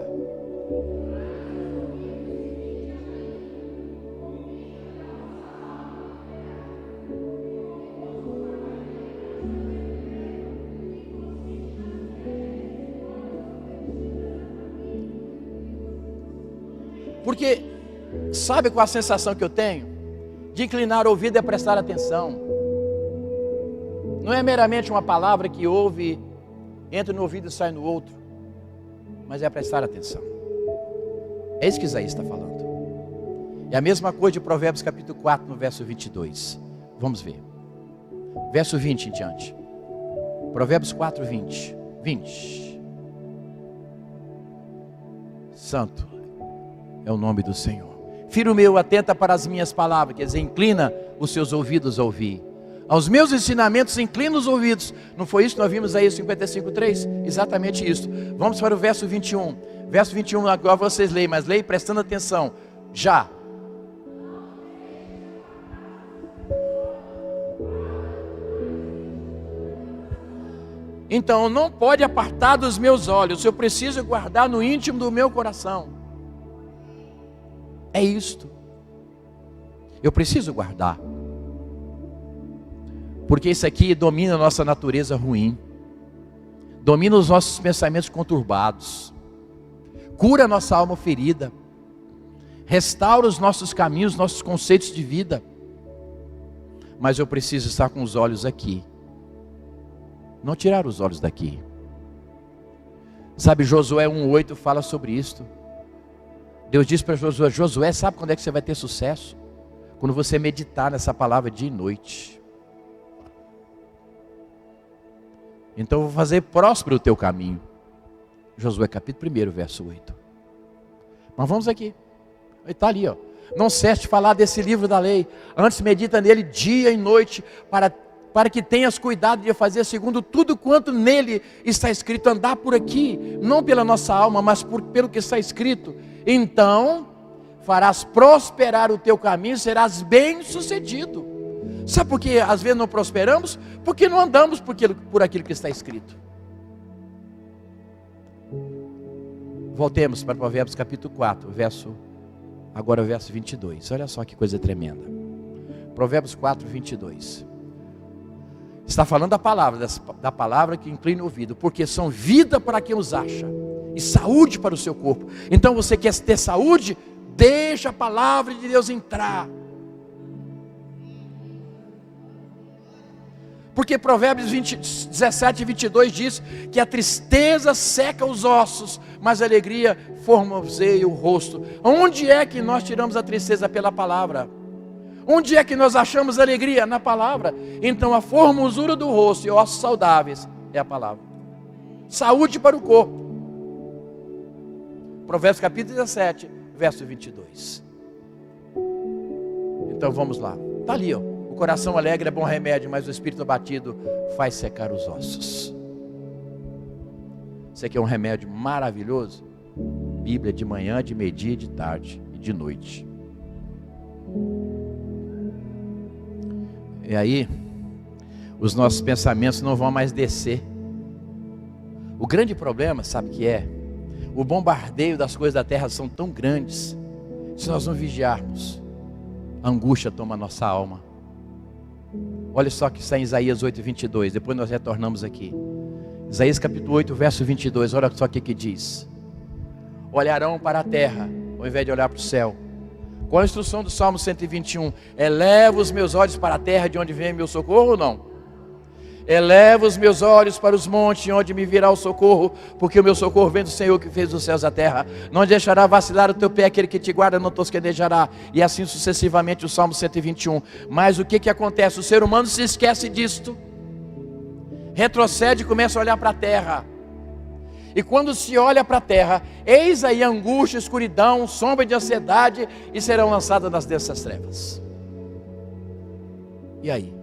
A: Porque sabe qual a sensação que eu tenho? De inclinar o ouvido é prestar atenção. Não é meramente uma palavra que ouve, entra no ouvido e sai no outro, mas é prestar atenção. É isso que Isaías está falando. É a mesma coisa de Provérbios capítulo 4, no verso 22. Vamos ver. Verso 20 em diante. Provérbios 4, 20. Santo é o nome do Senhor. Filho meu, atenta para as minhas palavras, quer dizer, inclina os seus ouvidos a ouvir. Aos meus ensinamentos, inclina os ouvidos. Não foi isso que nós vimos aí, 55:3? Exatamente isso. Vamos para o verso 21. Verso 21, agora vocês leem, mas leem prestando atenção. Já. Então, não pode apartar dos meus olhos, eu preciso guardar no íntimo do meu coração. É isto. Eu preciso guardar. Porque isso aqui domina a nossa natureza ruim. Domina os nossos pensamentos conturbados. Cura a nossa alma ferida. Restaura os nossos caminhos, nossos conceitos de vida. Mas eu preciso estar com os olhos aqui. Não tirar os olhos daqui. Sabe, Josué 1:8 fala sobre isto. Deus disse para Josué: Josué, sabe quando é que você vai ter sucesso? Quando você meditar nessa palavra dia e noite. Então eu vou fazer próspero o teu caminho. Josué capítulo 1, verso 8. Mas vamos aqui. Está ali, ó. Não cesse de falar desse livro da lei. Antes medita nele dia e noite, para que tenhas cuidado de fazer segundo tudo quanto nele está escrito. Andar por aqui, não pela nossa alma, mas pelo que está escrito. Então farás prosperar o teu caminho, serás bem sucedido. Sabe por que às vezes não prosperamos? Porque não andamos por aquilo que está escrito. Voltemos para Provérbios capítulo 4, verso 22. Olha só que coisa tremenda. Provérbios 4, 22. Está falando da palavra que inclina o ouvido, porque são vida para quem os acha e saúde para o seu corpo. Então você quer ter saúde? Deixa a palavra de Deus entrar. Porque Provérbios 17 e 22 diz que a tristeza seca os ossos, mas a alegria formoseia o rosto. Onde é que nós tiramos a tristeza? Pela palavra. Onde é que nós achamos alegria? Na palavra. Então a formosura do rosto e ossos saudáveis é a palavra. Saúde para o corpo. Provérbios capítulo 17, verso 22. Então vamos lá. Está ali, ó. O coração alegre é bom remédio, mas o espírito abatido faz secar os ossos. Isso aqui é um remédio maravilhoso. Bíblia de manhã, de meio-dia, de tarde e de noite. E aí, os nossos pensamentos não vão mais descer. O grande problema, sabe o que é? O bombardeio das coisas da terra são tão grandes. Se nós não vigiarmos, a angústia toma a nossa alma. Olha só que está em Isaías 8, 22. Depois nós retornamos aqui. Isaías capítulo 8, verso 22. Olha só o que diz. Olharão para a terra, ao invés de olhar para o céu. Com a instrução do Salmo 121. Eleva os meus olhos para a terra, de onde vem meu socorro ou não? Eleva os meus olhos para os montes, de onde me virá o socorro, porque o meu socorro vem do Senhor que fez os céus e a terra. Não deixará vacilar o teu pé, aquele que te guarda não tosquenejará. E assim sucessivamente o Salmo 121. Mas o que acontece? O ser humano se esquece disto, retrocede e começa a olhar para a terra. E quando se olha para a terra, eis aí angústia, escuridão, sombra de ansiedade, e serão lançadas nas densas trevas. E aí?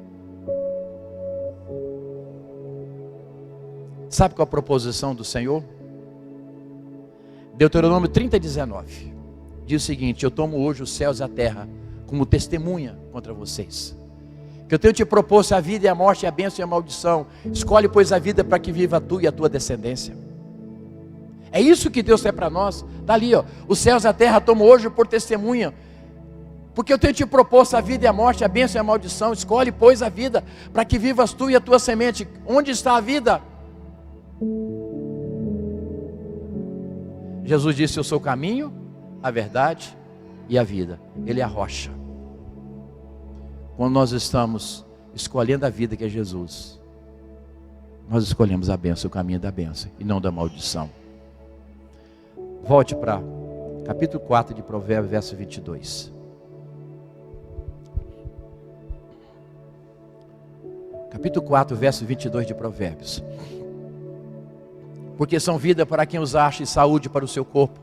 A: Sabe qual a proposição do Senhor? Deuteronômio 30, 19 diz o seguinte: eu tomo hoje os céus e a terra como testemunha contra vocês, que eu tenho te proposto a vida e a morte, a bênção e a maldição. Escolhe pois a vida para que viva tu e a tua descendência. É isso que Deus quer para nós. Está ali, ó. Os céus e a terra tomo hoje por testemunha, porque eu tenho te proposto a vida e a morte, a bênção e a maldição. Escolhe pois a vida para que vivas tu e a tua semente. Onde está a vida? Jesus disse: eu sou o caminho, a verdade e a vida. Ele é a rocha. Quando nós estamos escolhendo a vida, que é Jesus, nós escolhemos a bênção, o caminho da bênção e não da maldição. Volte para capítulo 4 de Provérbios, verso 22. Capítulo 4, verso 22 de Provérbios. Porque são vida para quem os acha e saúde para o seu corpo.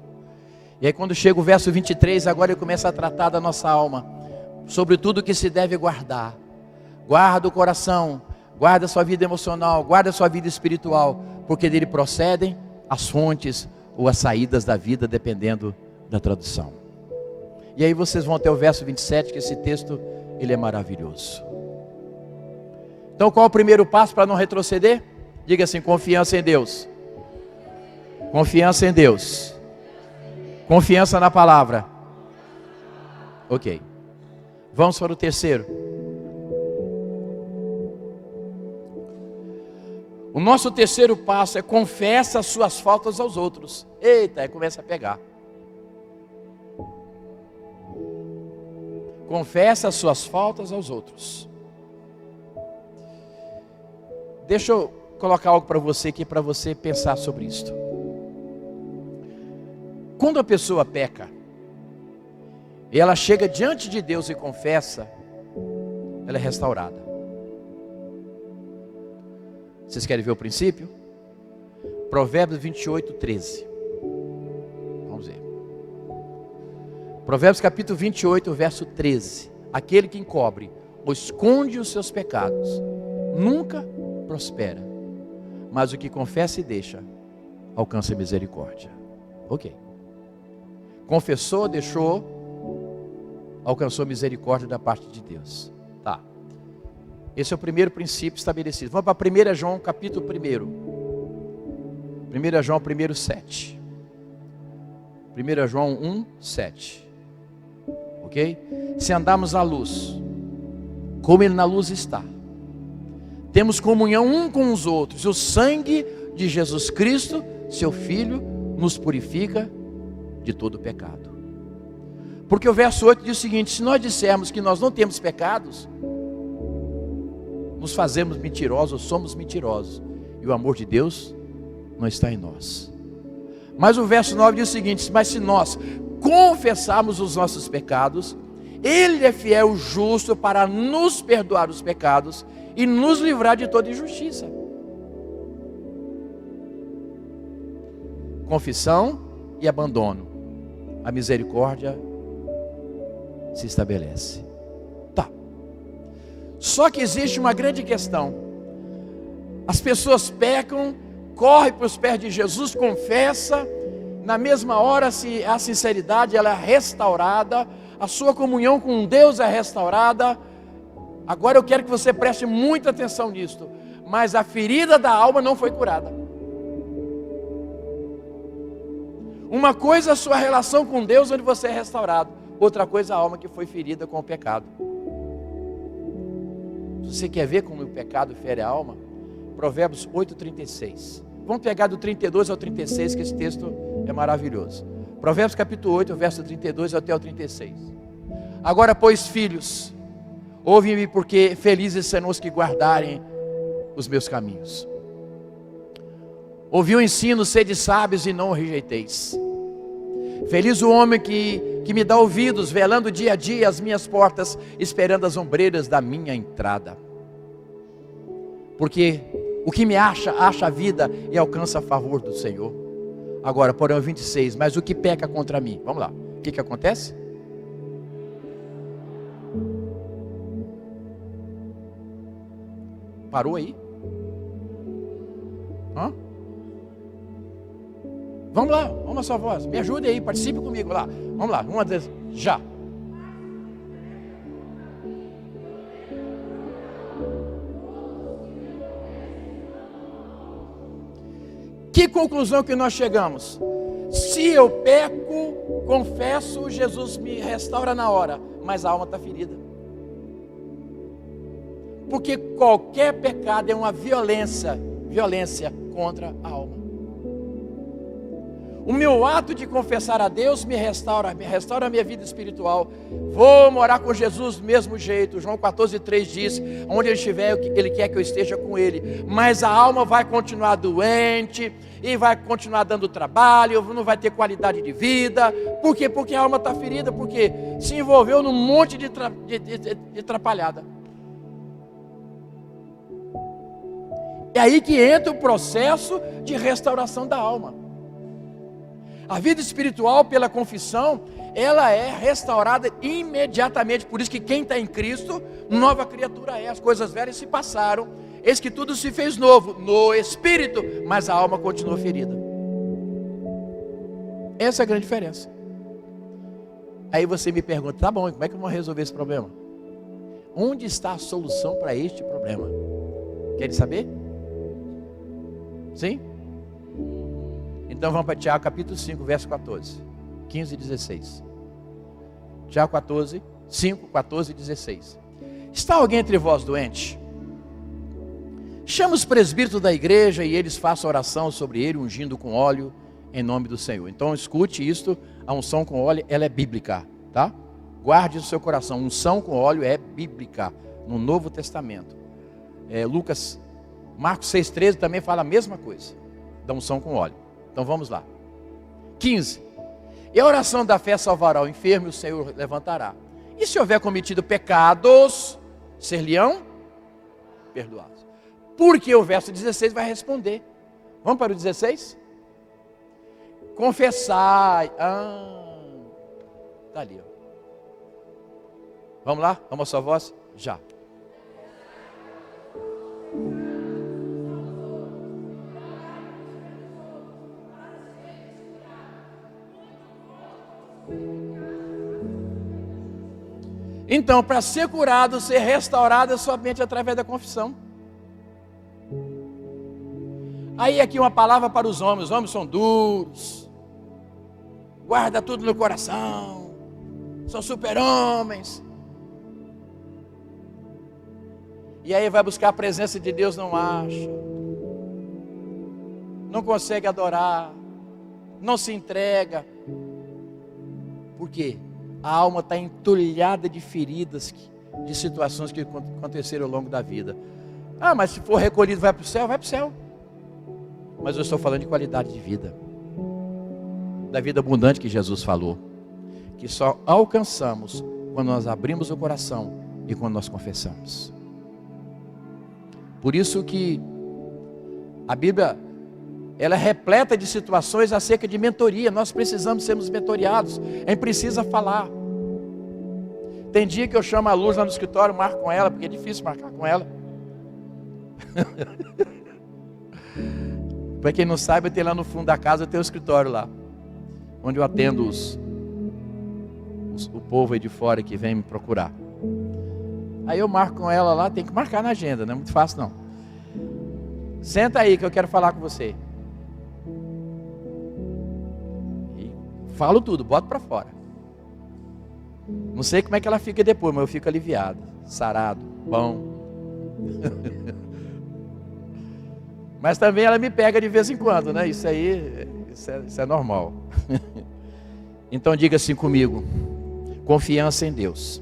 A: E aí quando chega o verso 23, agora ele começa a tratar da nossa alma, sobre tudo que se deve guardar. Guarda o coração, guarda a sua vida emocional, guarda a sua vida espiritual, porque dele procedem as fontes ou as saídas da vida, dependendo da tradução. E aí vocês vão até o verso 27, que esse texto, ele é maravilhoso. Então qual é o primeiro passo para não retroceder? Diga assim: confiança em Deus. Confiança em Deus. Confiança na palavra. Ok. Vamos para o terceiro. O nosso terceiro passo é: confessa as suas faltas aos outros. Eita, aí começa a pegar. Confessa as suas faltas aos outros. Deixa eu colocar algo para você aqui, para você pensar sobre isto. Quando a pessoa peca, e ela chega diante de Deus e confessa, ela é restaurada. Vocês querem ver o princípio? Provérbios 28, 13. Vamos ver. Provérbios capítulo 28, verso 13. Aquele que encobre ou esconde os seus pecados nunca prospera, mas o que confessa e deixa alcança misericórdia. Ok. Confessou, deixou, alcançou misericórdia da parte de Deus. Tá. Esse é o primeiro princípio estabelecido. Vamos para 1 João capítulo 1. 1 João 1, 7. 1 João 1, 7. Ok? Se andarmos à luz, como Ele na luz está, temos comunhão um com os outros. O sangue de Jesus Cristo, seu Filho, nos purifica de todo pecado. Porque o verso 8 diz o seguinte: se nós dissermos que nós não temos pecados, nos fazemos mentirosos, somos mentirosos, e o amor de Deus não está em nós. Mas o verso 9 diz o seguinte: mas se nós confessarmos os nossos pecados, Ele é fiel e justo para nos perdoar os pecados e nos livrar de toda injustiça. Confissão e abandono, a misericórdia se estabelece. Tá. Só que existe uma grande questão. As pessoas pecam, correm para os pés de Jesus, confessa, na mesma hora a sinceridade ela é restaurada, a sua comunhão com Deus é restaurada. Agora eu quero que você preste muita atenção nisto. Mas a ferida da alma não foi curada. Uma coisa é a sua relação com Deus, onde você é restaurado. Outra coisa é a alma que foi ferida com o pecado. Você quer ver como o pecado fere a alma? Provérbios 8:36. Vamos pegar do 32 ao 36, que esse texto é maravilhoso. Provérbios capítulo 8, verso 32 até o 36. Agora, pois, filhos, ouve-me, porque felizes serão os que guardarem os meus caminhos. Ouvi o ensino, sede sábios e não o rejeiteis. Feliz o homem que me dá ouvidos, velando dia a dia as minhas portas, esperando as ombreiras da minha entrada. Porque o que me acha a vida e alcança a favor do Senhor. Agora, porém, 26, mas o que peca contra mim? Vamos lá, o que acontece? Parou aí? Hã? Vamos lá, vamos a sua voz, me ajude aí, participe comigo lá. Vamos lá, uma vez, já. Que conclusão que nós chegamos? Se eu peco, confesso, Jesus me restaura na hora, mas a alma está ferida. Porque qualquer pecado é uma violência contra a alma. O meu ato de confessar a Deus me restaura a minha vida espiritual. Vou morar com Jesus do mesmo jeito. João 14:3 diz: onde ele estiver, Ele quer que eu esteja com Ele. Mas a alma vai continuar doente, e vai continuar dando trabalho, não vai ter qualidade de vida. Por quê? Porque a alma está ferida, porque se envolveu num monte de atrapalhada. É aí que entra o processo de restauração da alma. A vida espiritual, pela confissão, ela é restaurada imediatamente. Por isso que quem está em Cristo, nova criatura é. As coisas velhas se passaram, eis que tudo se fez novo no espírito, mas a alma continua ferida. Essa é a grande diferença. Aí você me pergunta: tá bom, como é que eu vou resolver esse problema? Onde está a solução para este problema? Querem saber? Sim? Então vamos para Tiago capítulo 5, verso 14, 15 e 16. Tiago 14, 5, 14 e 16. Está alguém entre vós doente? Chama os presbíteros da igreja e eles façam oração sobre ele, ungindo com óleo em nome do Senhor. Então escute isto, a unção com óleo, ela é bíblica, tá? Guarde no seu coração, unção com óleo é bíblica, no Novo Testamento. Marcos 6,13 também fala a mesma coisa, da unção com óleo. Então vamos lá. 15. E a oração da fé salvará o enfermo e o Senhor levantará. E se houver cometido pecados, ser-lhe-ão perdoados. Porque o verso 16 vai responder. Vamos para o 16? Confessai. Está ali. Ó. Vamos lá? Vamos à sua voz? Já. Então, para ser curado, ser restaurado, é somente através da confissão. Aí aqui uma palavra para os homens são duros, guarda tudo no coração, são super-homens. E aí vai buscar a presença de Deus, não acha, não consegue adorar, não se entrega. Por quê? A alma está entulhada de feridas, de situações que aconteceram ao longo da vida. Mas se for recolhido vai para o céu? Vai para o céu. Mas eu estou falando de qualidade de vida, da vida abundante que Jesus falou, que só alcançamos quando nós abrimos o coração e quando nós confessamos. Por isso que a Bíblia, ela é repleta de situações acerca de mentoria. Nós precisamos sermos mentoriados. A gente precisa falar. Tem dia que eu chamo a Luz lá no escritório, marco com ela, porque é difícil marcar com ela. Para quem não sabe, eu tenho lá no fundo da casa, eu tenho um escritório lá, onde eu atendo o povo aí de fora que vem me procurar. Aí eu marco com ela lá, tem que marcar na agenda, não é muito fácil não. Senta aí que eu quero falar com você. Falo tudo, boto para fora. Não sei como é que ela fica depois, mas eu fico aliviado, sarado, bom. Mas também ela me pega de vez em quando, né? Isso é normal. Então diga assim comigo: confiança em Deus,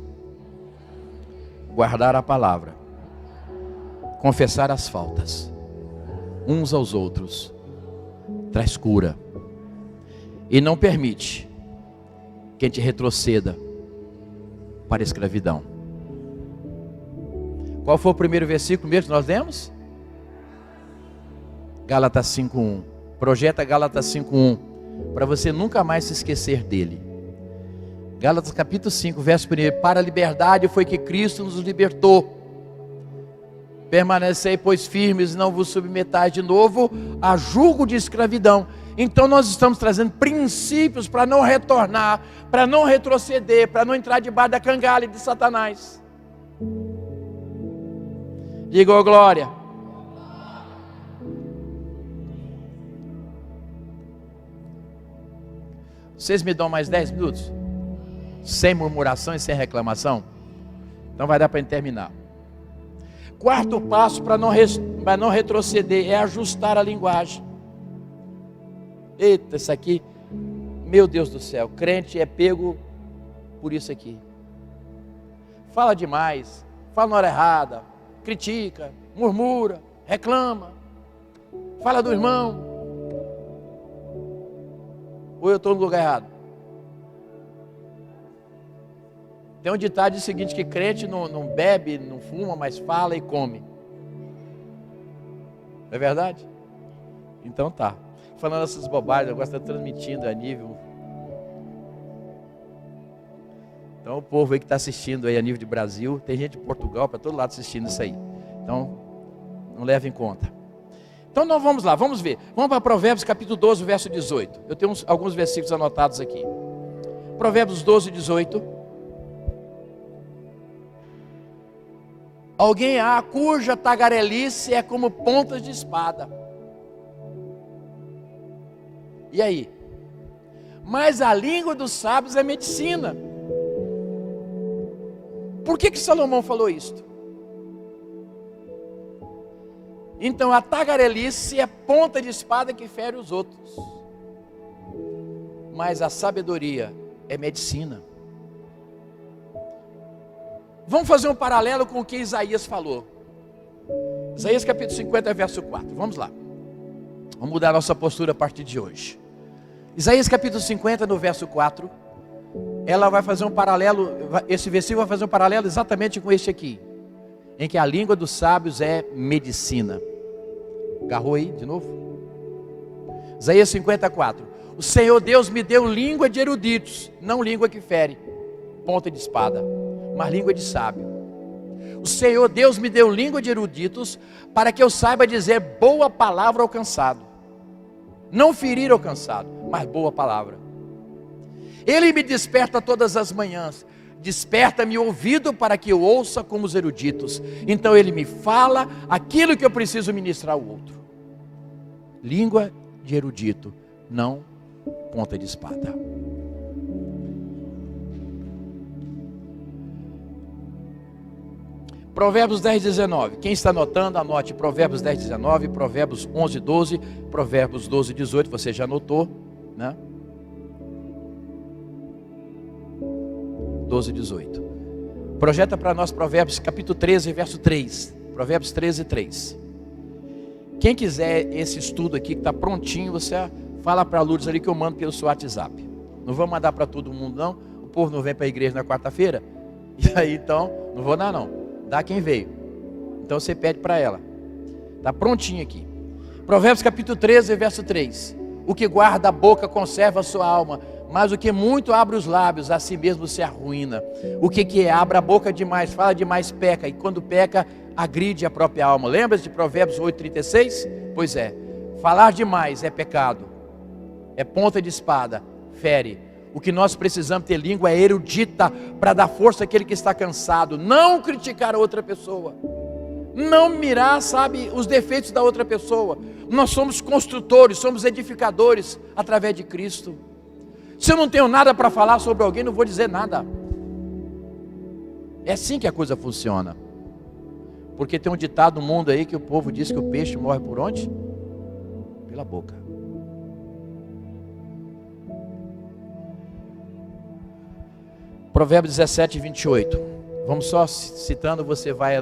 A: guardar a palavra, confessar as faltas uns aos outros, traz cura. E não permite que a gente retroceda para a escravidão. Qual foi o primeiro versículo mesmo que nós lemos? Gálatas 5:1. Projeta Gálatas 5:1, para você nunca mais se esquecer dele. Gálatas capítulo 5, verso 1. Para a liberdade foi que Cristo nos libertou. Permanecei, pois, firmes, e não vos submetais de novo a jugo de escravidão. Então nós estamos trazendo princípios para não retornar, para não retroceder, para não entrar debaixo da cangalha de Satanás. Diga, ô glória. Vocês me dão mais 10 minutos? Sem murmuração e sem reclamação? Então vai dar para terminar. Quarto passo para não retroceder é ajustar a linguagem. Eita, isso aqui, meu Deus do céu, crente é pego por isso aqui. Fala demais, fala na hora errada, critica, murmura, reclama, fala do irmão. Ou eu estou no lugar errado? Tem um ditado seguinte, que crente não bebe, não fuma, mas fala e come. Não é verdade? Então tá. Falando essas bobagens, eu gosto de estar transmitindo a nível. Então o povo aí que está assistindo aí a nível de Brasil, tem gente de Portugal, para todo lado assistindo isso aí. Então, não leva em conta. Então nós vamos lá, vamos ver. Vamos para Provérbios capítulo 12, verso 18. Eu tenho alguns versículos anotados aqui. Provérbios 12, 18. Alguém há cuja tagarelice é como pontas de espada. E aí? Mas a língua dos sábios é medicina. Por que Salomão falou isto? Então a tagarelice é ponta de espada que fere os outros. Mas a sabedoria é medicina. Vamos fazer um paralelo com o que Isaías falou. Isaías capítulo 50, verso 4. Vamos lá. Vamos mudar a nossa postura a partir de hoje. Isaías capítulo 50, no verso 4, ela vai fazer um paralelo, esse versículo vai fazer um paralelo exatamente com este aqui, em que a língua dos sábios é medicina. Agarrou aí de novo? Isaías 54. O Senhor Deus me deu língua de eruditos, não língua que fere, ponta de espada, mas língua de sábio. O Senhor Deus me deu língua de eruditos, para que eu saiba dizer boa palavra ao cansado. Não ferir ao cansado, mas boa palavra. Ele me desperta todas as manhãs, desperta-me o ouvido para que eu ouça como os eruditos. Então ele me fala aquilo que eu preciso ministrar ao outro. Língua de erudito, não ponta de espada. Provérbios 10, 19. Quem está anotando, anote Provérbios 10, 19, Provérbios 11, 12, Provérbios 12, 18. Você já anotou, né? 12, 18. Projeta para nós Provérbios capítulo 13, verso 3. Provérbios 13, 3. Quem quiser esse estudo aqui que está prontinho, você fala para a Lourdes ali que eu mando pelo seu WhatsApp. Não vou mandar para todo mundo não. O povo não vem para a igreja na quarta-feira. E aí então, não vou dar não. Dá quem veio. Então você pede para ela. Está prontinho aqui. Provérbios capítulo 13, verso 3. O que guarda a boca conserva a sua alma, mas o que muito abre os lábios, a si mesmo se arruína. O que é? Abre a boca demais, fala demais, peca. E quando peca, agride a própria alma. Lembra de Provérbios 8, 36? Pois é. Falar demais é pecado. É ponta de espada, fere. O que nós precisamos ter língua é erudita, para dar força àquele que está cansado. Não criticar a outra pessoa. Não mirar, sabe, os defeitos da outra pessoa. Nós somos construtores, somos edificadores através de Cristo. Se eu não tenho nada para falar sobre alguém, não vou dizer nada. É assim que a coisa funciona. Porque tem um ditado no mundo aí que o povo diz que o peixe morre por onde? Pela boca. Provérbios 17, 28. Vamos só citando, você vai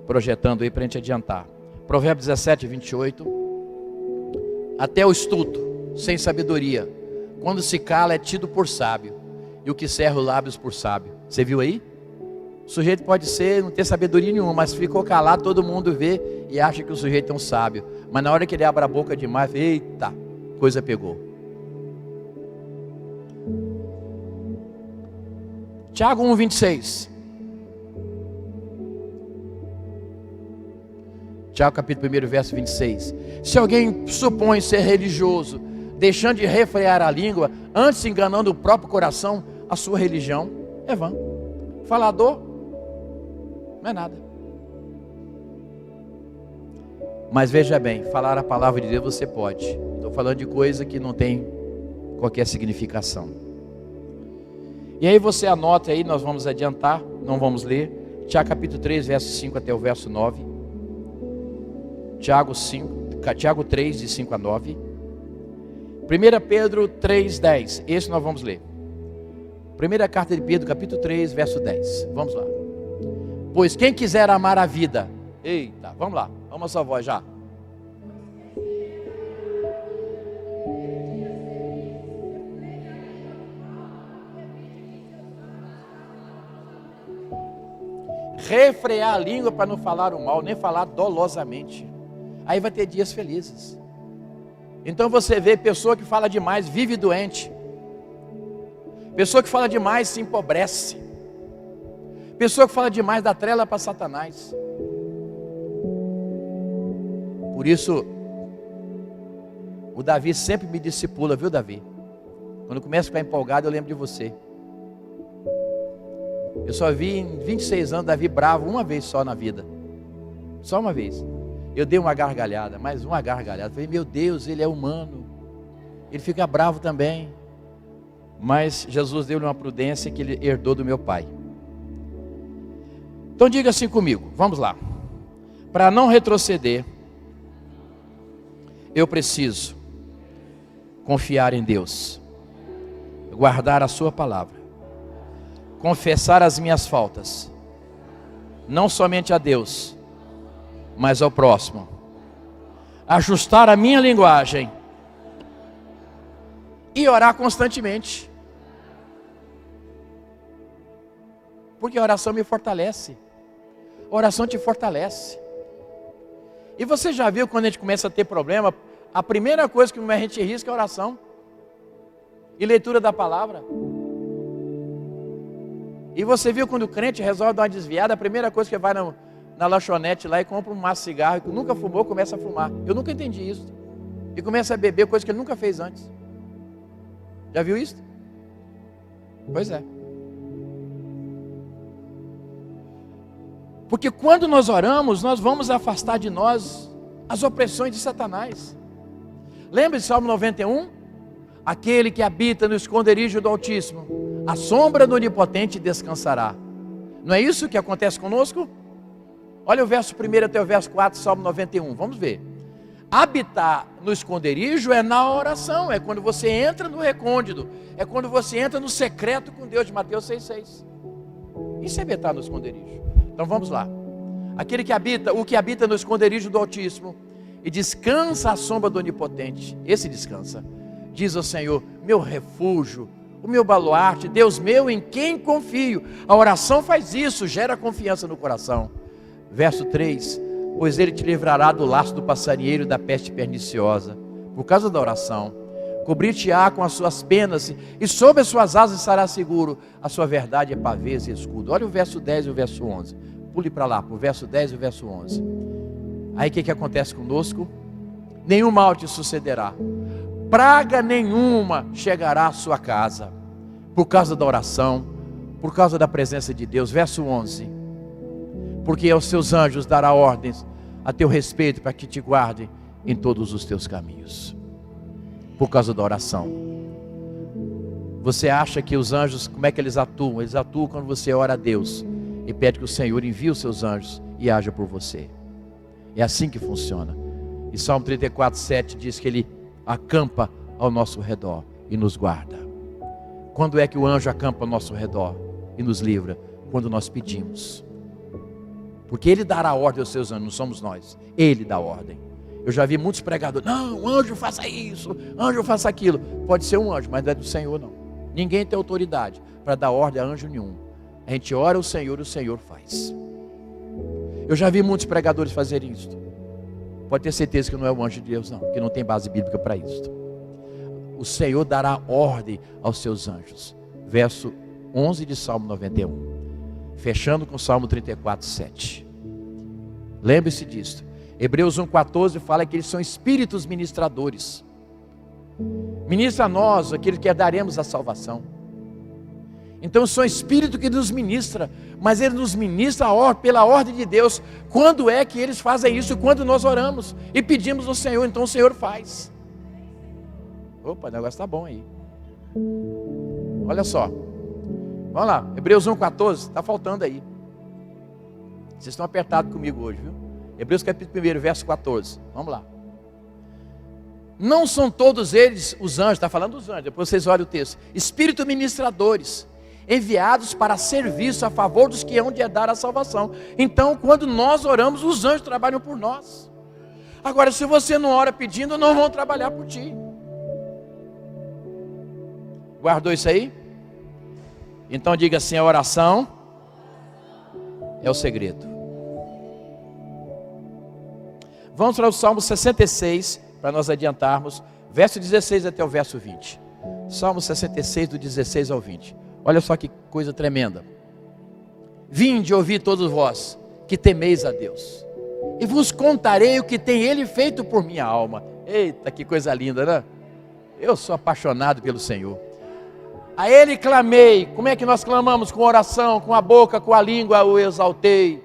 A: projetando aí para a gente adiantar. Provérbios 17, 28. Até o estulto, sem sabedoria, quando se cala é tido por sábio, e o que cerra os lábios por sábio. Você viu aí? O sujeito pode não ter sabedoria nenhuma, mas ficou calado, todo mundo vê e acha que o sujeito é um sábio. Mas na hora que ele abre a boca demais, eita, coisa pegou. Tiago 1, 26. Tiago capítulo 1, verso 26. Se alguém supõe ser religioso, deixando de refrear a língua, antes enganando o próprio coração, a sua religião é vã. Falador não é nada. Mas veja bem, falar a palavra de Deus você pode. Estou falando de coisa que não tem qualquer significação. E aí você anota aí, nós vamos adiantar, não vamos ler. Tiago capítulo 3, verso 5 até o verso 9. Tiago 3, de 5 a 9. 1 Pedro 3, 10. Esse nós vamos ler. Primeira carta de Pedro, capítulo 3, verso 10. Vamos lá. Pois quem quiser amar a vida. Eita, vamos lá. Vamos a sua voz já. Refrear a língua para não falar o mal, nem falar dolosamente. Aí vai ter dias felizes. Então você vê pessoa que fala demais, vive doente. Pessoa que fala demais se empobrece. Pessoa que fala demais dá trela para Satanás. Por isso, o Davi sempre me discipula, viu, Davi? Quando eu começo a ficar empolgado, eu lembro de você. Eu só vi em 26 anos Davi bravo uma vez só na vida. Só uma vez. Eu dei uma gargalhada, mais uma gargalhada. Falei, meu Deus, ele é humano. Ele fica bravo também. Mas Jesus deu-lhe uma prudência que ele herdou do meu pai. Então diga assim comigo, vamos lá. Para não retroceder, eu preciso confiar em Deus, guardar a sua palavra, confessar as minhas faltas, não somente a Deus, mas ao próximo, ajustar a minha linguagem e orar constantemente. Porque a oração me fortalece. A oração te fortalece. E você já viu quando a gente começa a ter problema, a primeira coisa que a gente risca é a oração e leitura da palavra. E você viu quando o crente resolve dar uma desviada, a primeira coisa que vai na lanchonete lá e compra um maço de cigarro, que nunca fumou, começa a fumar. Eu nunca entendi isso. E começa a beber coisa que ele nunca fez antes. Já viu isso? Pois é. Porque quando nós oramos, nós vamos afastar de nós as opressões de Satanás. Lembra de Salmo 91? Aquele que habita no esconderijo do Altíssimo, a sombra do Onipotente descansará. Não é isso que acontece conosco? Olha o verso 1 até o verso 4, Salmo 91, vamos ver. Habitar no esconderijo é na oração, é quando você entra no recôndito, é quando você entra no secreto com Deus, de Mateus 6,6. Isso é habitar no esconderijo. Então vamos lá. Aquele que habita, o que habita no esconderijo do Altíssimo e descansa à sombra do Onipotente, esse descansa. Diz ao Senhor, meu refúgio, o meu baluarte, Deus meu em quem confio. A oração faz isso, gera confiança no coração. Verso 3, pois ele te livrará do laço do passarinheiro e da peste perniciosa. Por causa da oração, cobrir-te-á com as suas penas e sob as suas asas estará seguro. A sua verdade é pavês e escudo. Olha o verso 10 e o verso 11. Pule para lá, para o verso 10 e o verso 11. Aí o que acontece conosco? Nenhum mal te sucederá, praga nenhuma chegará à sua casa, por causa da oração, por causa da presença de Deus. Verso 11, porque aos seus anjos dará ordens a teu respeito, para que te guardem em todos os teus caminhos. Por causa da oração. Você acha que os anjos, como é que eles atuam? Eles atuam quando você ora a Deus e pede que o Senhor envie os seus anjos e haja por você. É assim que funciona. E Salmo 34, 7 diz que Ele acampa ao nosso redor e nos guarda. Quando é que o anjo acampa ao nosso redor e nos livra? Quando nós pedimos. Porque Ele dará ordem aos seus anjos, não somos nós. Ele dá ordem. Eu já vi muitos pregadores, não, anjo faça isso, anjo faça aquilo. Pode ser um anjo, mas não é do Senhor não. Ninguém tem autoridade para dar ordem a anjo nenhum. A gente ora ao Senhor e o Senhor faz. Eu já vi muitos pregadores fazerem isso. Pode ter certeza que não é o anjo de Deus não, que não tem base bíblica para isso. O Senhor dará ordem aos seus anjos. Verso 11 de Salmo 91. Fechando com Salmo 34, 7. Lembre-se disso. Hebreus 1,14 fala que eles são espíritos ministradores. Ministra a nós, aquele que daremos a salvação. Então são espíritos que nos ministra, mas ele nos ministra pela ordem de Deus. Quando é que eles fazem isso? Quando nós oramos e pedimos ao Senhor, então o Senhor faz. Opa, o negócio está bom aí. Olha só. Vamos lá, Hebreus 1,14, está faltando aí. Vocês estão apertados comigo hoje, viu? Hebreus capítulo 1, verso 14. Vamos lá. Não são todos eles os anjos, está falando dos anjos, depois vocês olhem o texto. Espíritos ministradores, enviados para serviço a favor dos que hão de herdar a salvação. Então, quando nós oramos, os anjos trabalham por nós. Agora, se você não ora pedindo, não vão trabalhar por ti. Guardou isso aí? Então diga assim, a oração é o segredo. Vamos para o Salmo 66, para nós adiantarmos, verso 16 até o verso 20. Salmo 66, do 16 ao 20. Olha só que coisa tremenda. Vinde ouvir todos vós, que temeis a Deus, e vos contarei o que tem Ele feito por minha alma. Eita, que coisa linda, né? Eu sou apaixonado pelo Senhor. A Ele clamei. Como é que nós clamamos? Com oração, com a boca, com a língua o exaltei.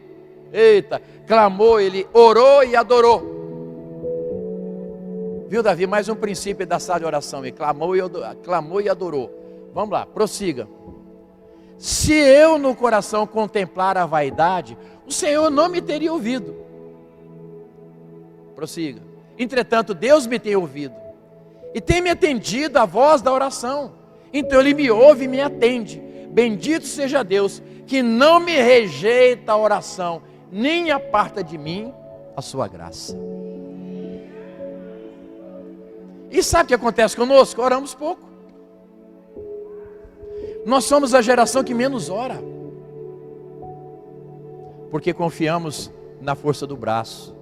A: Eita, clamou, ele orou e adorou. Viu, Davi? Mais um princípio da sala de oração. Ele clamou e adorou. Vamos lá, prossiga. Se eu no coração contemplar a vaidade, o Senhor não me teria ouvido. Prossiga. Entretanto, Deus me tem ouvido e tem me atendido a voz da oração. Então Ele me ouve e me atende. Bendito seja Deus, que não me rejeita a oração, nem aparta de mim a sua graça. E sabe o que acontece conosco? Oramos pouco. Nós somos a geração que menos ora, porque confiamos na força do braço.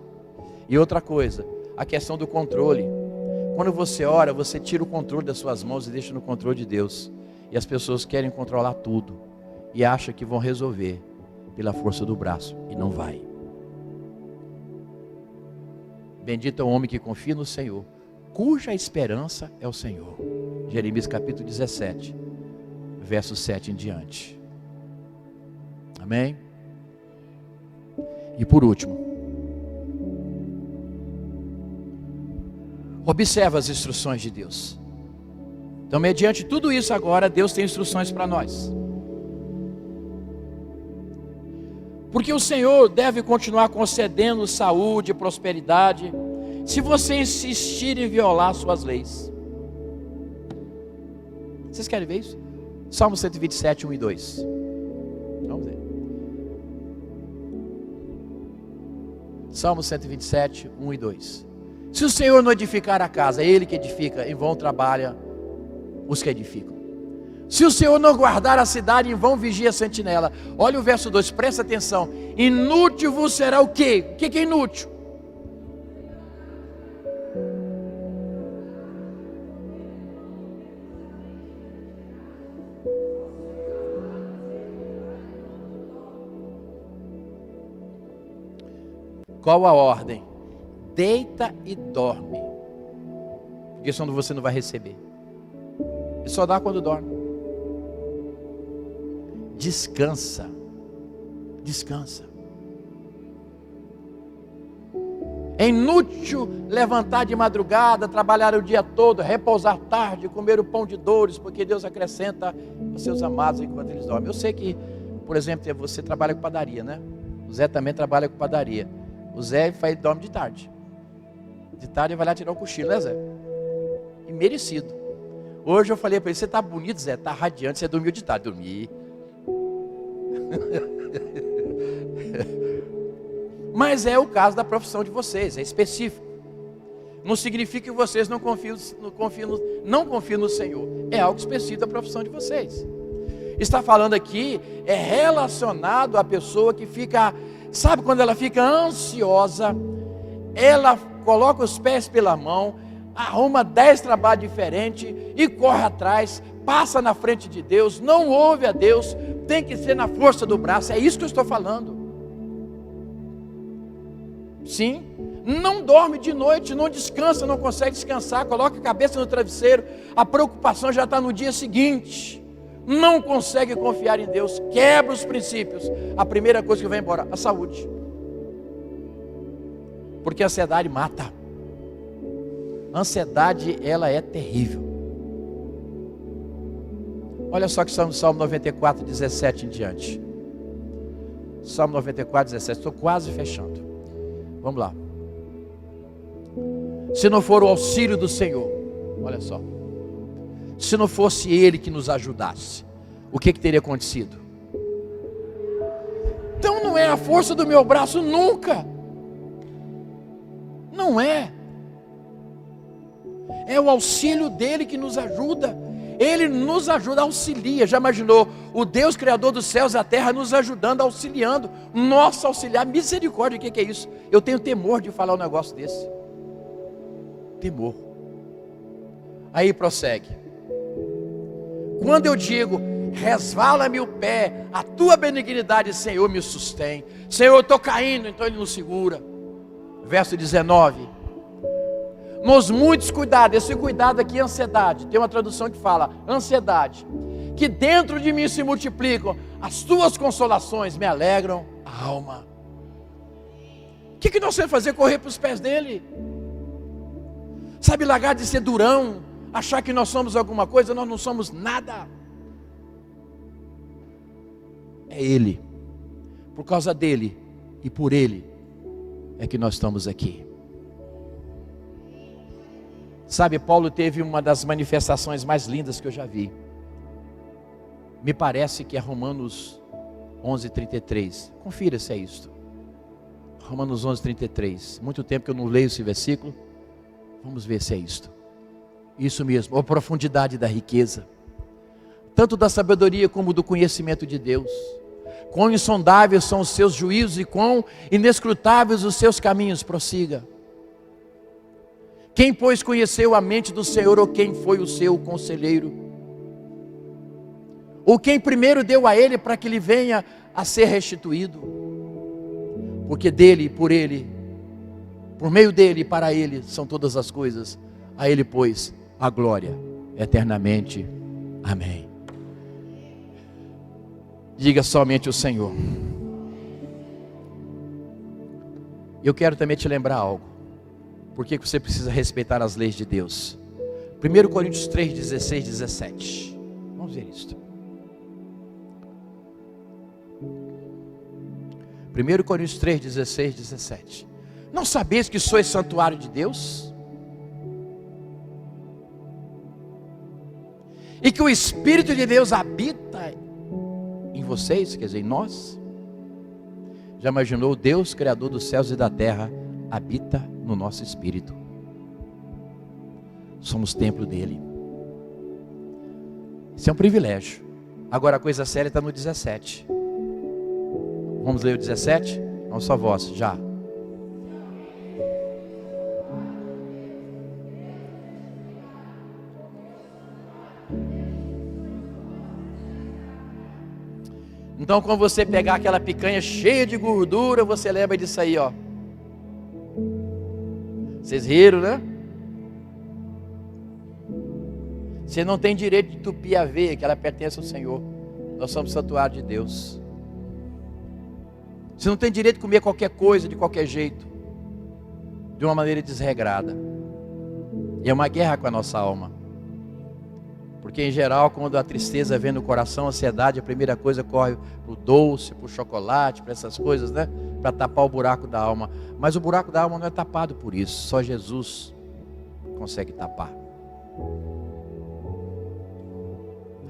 A: E outra coisa, a questão do controle. Quando você ora, você tira o controle das suas mãos e deixa no controle de Deus. E as pessoas querem controlar tudo e acham que vão resolver pela força do braço, e não vai. Bendito é o homem que confia no Senhor, cuja esperança é o Senhor. Jeremias capítulo 17, verso 7 em diante. Amém? E por último, observa as instruções de Deus. Então, mediante tudo isso agora, Deus tem instruções para nós. Porque o Senhor deve continuar concedendo saúde e prosperidade, se você insistir em violar suas leis. Vocês querem ver isso? Salmo 127, 1 e 2. Vamos ver. Salmo 127, 1 e 2. Se o Senhor não edificar a casa, é Ele que edifica, em vão trabalha os que edificam. Se o Senhor não guardar a cidade, em vão vigia a sentinela. Olha o verso 2, presta atenção. Inútil vos será o quê? O que é inútil? Qual a ordem? Deita e dorme, porque senão você não vai receber. E só dá quando dorme. Descansa. Descansa. É inútil levantar de madrugada, trabalhar o dia todo, repousar tarde, comer o pão de dores, porque Deus acrescenta aos seus amados enquanto eles dormem. Eu sei que, por exemplo, você trabalha com padaria, né? O Zé também trabalha com padaria. O Zé dorme de tarde. De tarde ele vai lá tirar o cochilo, né, Zé? E merecido. Hoje eu falei para ele, você está bonito, Zé, está radiante, você dormiu de tarde. Dormi. Mas é o caso da profissão de vocês, é específico. Não significa que vocês não confiam no Senhor. É algo específico da profissão de vocês. Está falando aqui, é relacionado à pessoa que fica, sabe quando ela fica ansiosa, ela coloca os pés pela mão, arruma 10 trabalhos diferentes e corre atrás, passa na frente de Deus, não ouve a Deus, tem que ser na força do braço. É isso que eu estou falando. Sim, não dorme de noite, não descansa, não consegue descansar, coloca a cabeça no travesseiro, a preocupação já está no dia seguinte, não consegue confiar em Deus, quebra os princípios. A primeira coisa que vai embora, a saúde, porque a ansiedade mata. A ansiedade, ela é terrível. Olha só que está no Salmo 94, 17 em diante. Salmo 94, 17. Estou quase fechando. Vamos lá. Se não for o auxílio do Senhor, olha só. Se não fosse Ele que nos ajudasse, o que teria acontecido? Então não é a força do meu braço nunca. Não é. É o auxílio dele que nos ajuda. Ele nos ajuda, auxilia. Já imaginou o Deus Criador dos céus e da terra nos ajudando, auxiliando, nosso auxiliar? Misericórdia, o que é isso? Eu tenho temor de falar um negócio desse. Temor. Aí prossegue. Quando eu digo, resvala-me o pé, a tua benignidade, Senhor, me sustém. Senhor, eu estou caindo, então Ele nos segura. Verso 19. Nos muitos cuidados, esse cuidado aqui é ansiedade. Tem uma tradução que fala, ansiedade, que dentro de mim se multiplicam, as tuas consolações me alegram a alma. O que nós temos que fazer? Correr para os pés dele. Sabe, largar de ser durão, achar que nós somos alguma coisa, nós não somos nada. É Ele, por causa dele e por Ele é que nós estamos aqui. Sabe, Paulo teve uma das manifestações mais lindas que eu já vi. Me parece que é Romanos 11:33. Confira se é isto. Romanos 11:33. Muito tempo que eu não leio esse versículo. Vamos ver se é isto. Isso mesmo, a profundidade da riqueza. tanto da sabedoria como do conhecimento de Deus. Quão insondáveis são os seus juízos e quão inescrutáveis os seus caminhos, prossiga. Quem, pois, conheceu a mente do Senhor, ou quem foi o seu conselheiro? Ou quem primeiro deu a ele para que lhe venha a ser restituído? Porque dele, por ele, por meio dele e para ele são todas as coisas. A ele, pois, a glória eternamente. Amém. Diga somente o Senhor. Eu quero também te lembrar algo. Por que você precisa respeitar as leis de Deus? 1 Coríntios 3, 16, 17. Vamos ver isso. 1 Coríntios 3, 16, 17. Não sabeis que sois santuário de Deus? E que o Espírito de Deus habita em vocês, quer dizer, em nós? Já imaginou? Deus, Criador dos céus e da terra, habita no nosso espírito. Somos templo dele. Isso é um privilégio. Agora a coisa séria está no 17. Vamos ler o 17? Vamos só voz, já. Então, quando você pegar aquela picanha cheia de gordura, você lembra disso aí, ó. Vocês riram, né? Você não tem direito de entupir a veia, que ela pertence ao Senhor. Nós somos santuário de Deus. Você não tem direito de comer qualquer coisa, de qualquer jeito, de uma maneira desregrada. E é uma guerra com a nossa alma. Porque em geral, quando a tristeza vem no coração, a ansiedade, a primeira coisa corre para o doce, para o chocolate, para essas coisas, né? Para tapar o buraco da alma. Mas o buraco da alma não é tapado por isso. Só Jesus consegue tapar.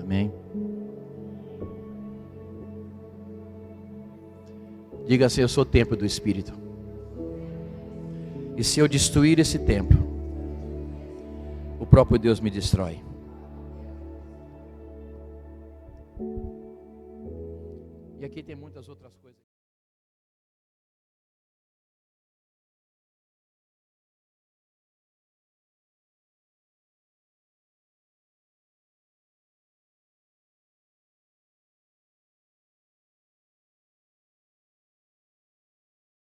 A: Amém? Diga assim: eu sou templo do Espírito. E se eu destruir esse templo, o próprio Deus me destrói. E aqui tem muitas outras coisas.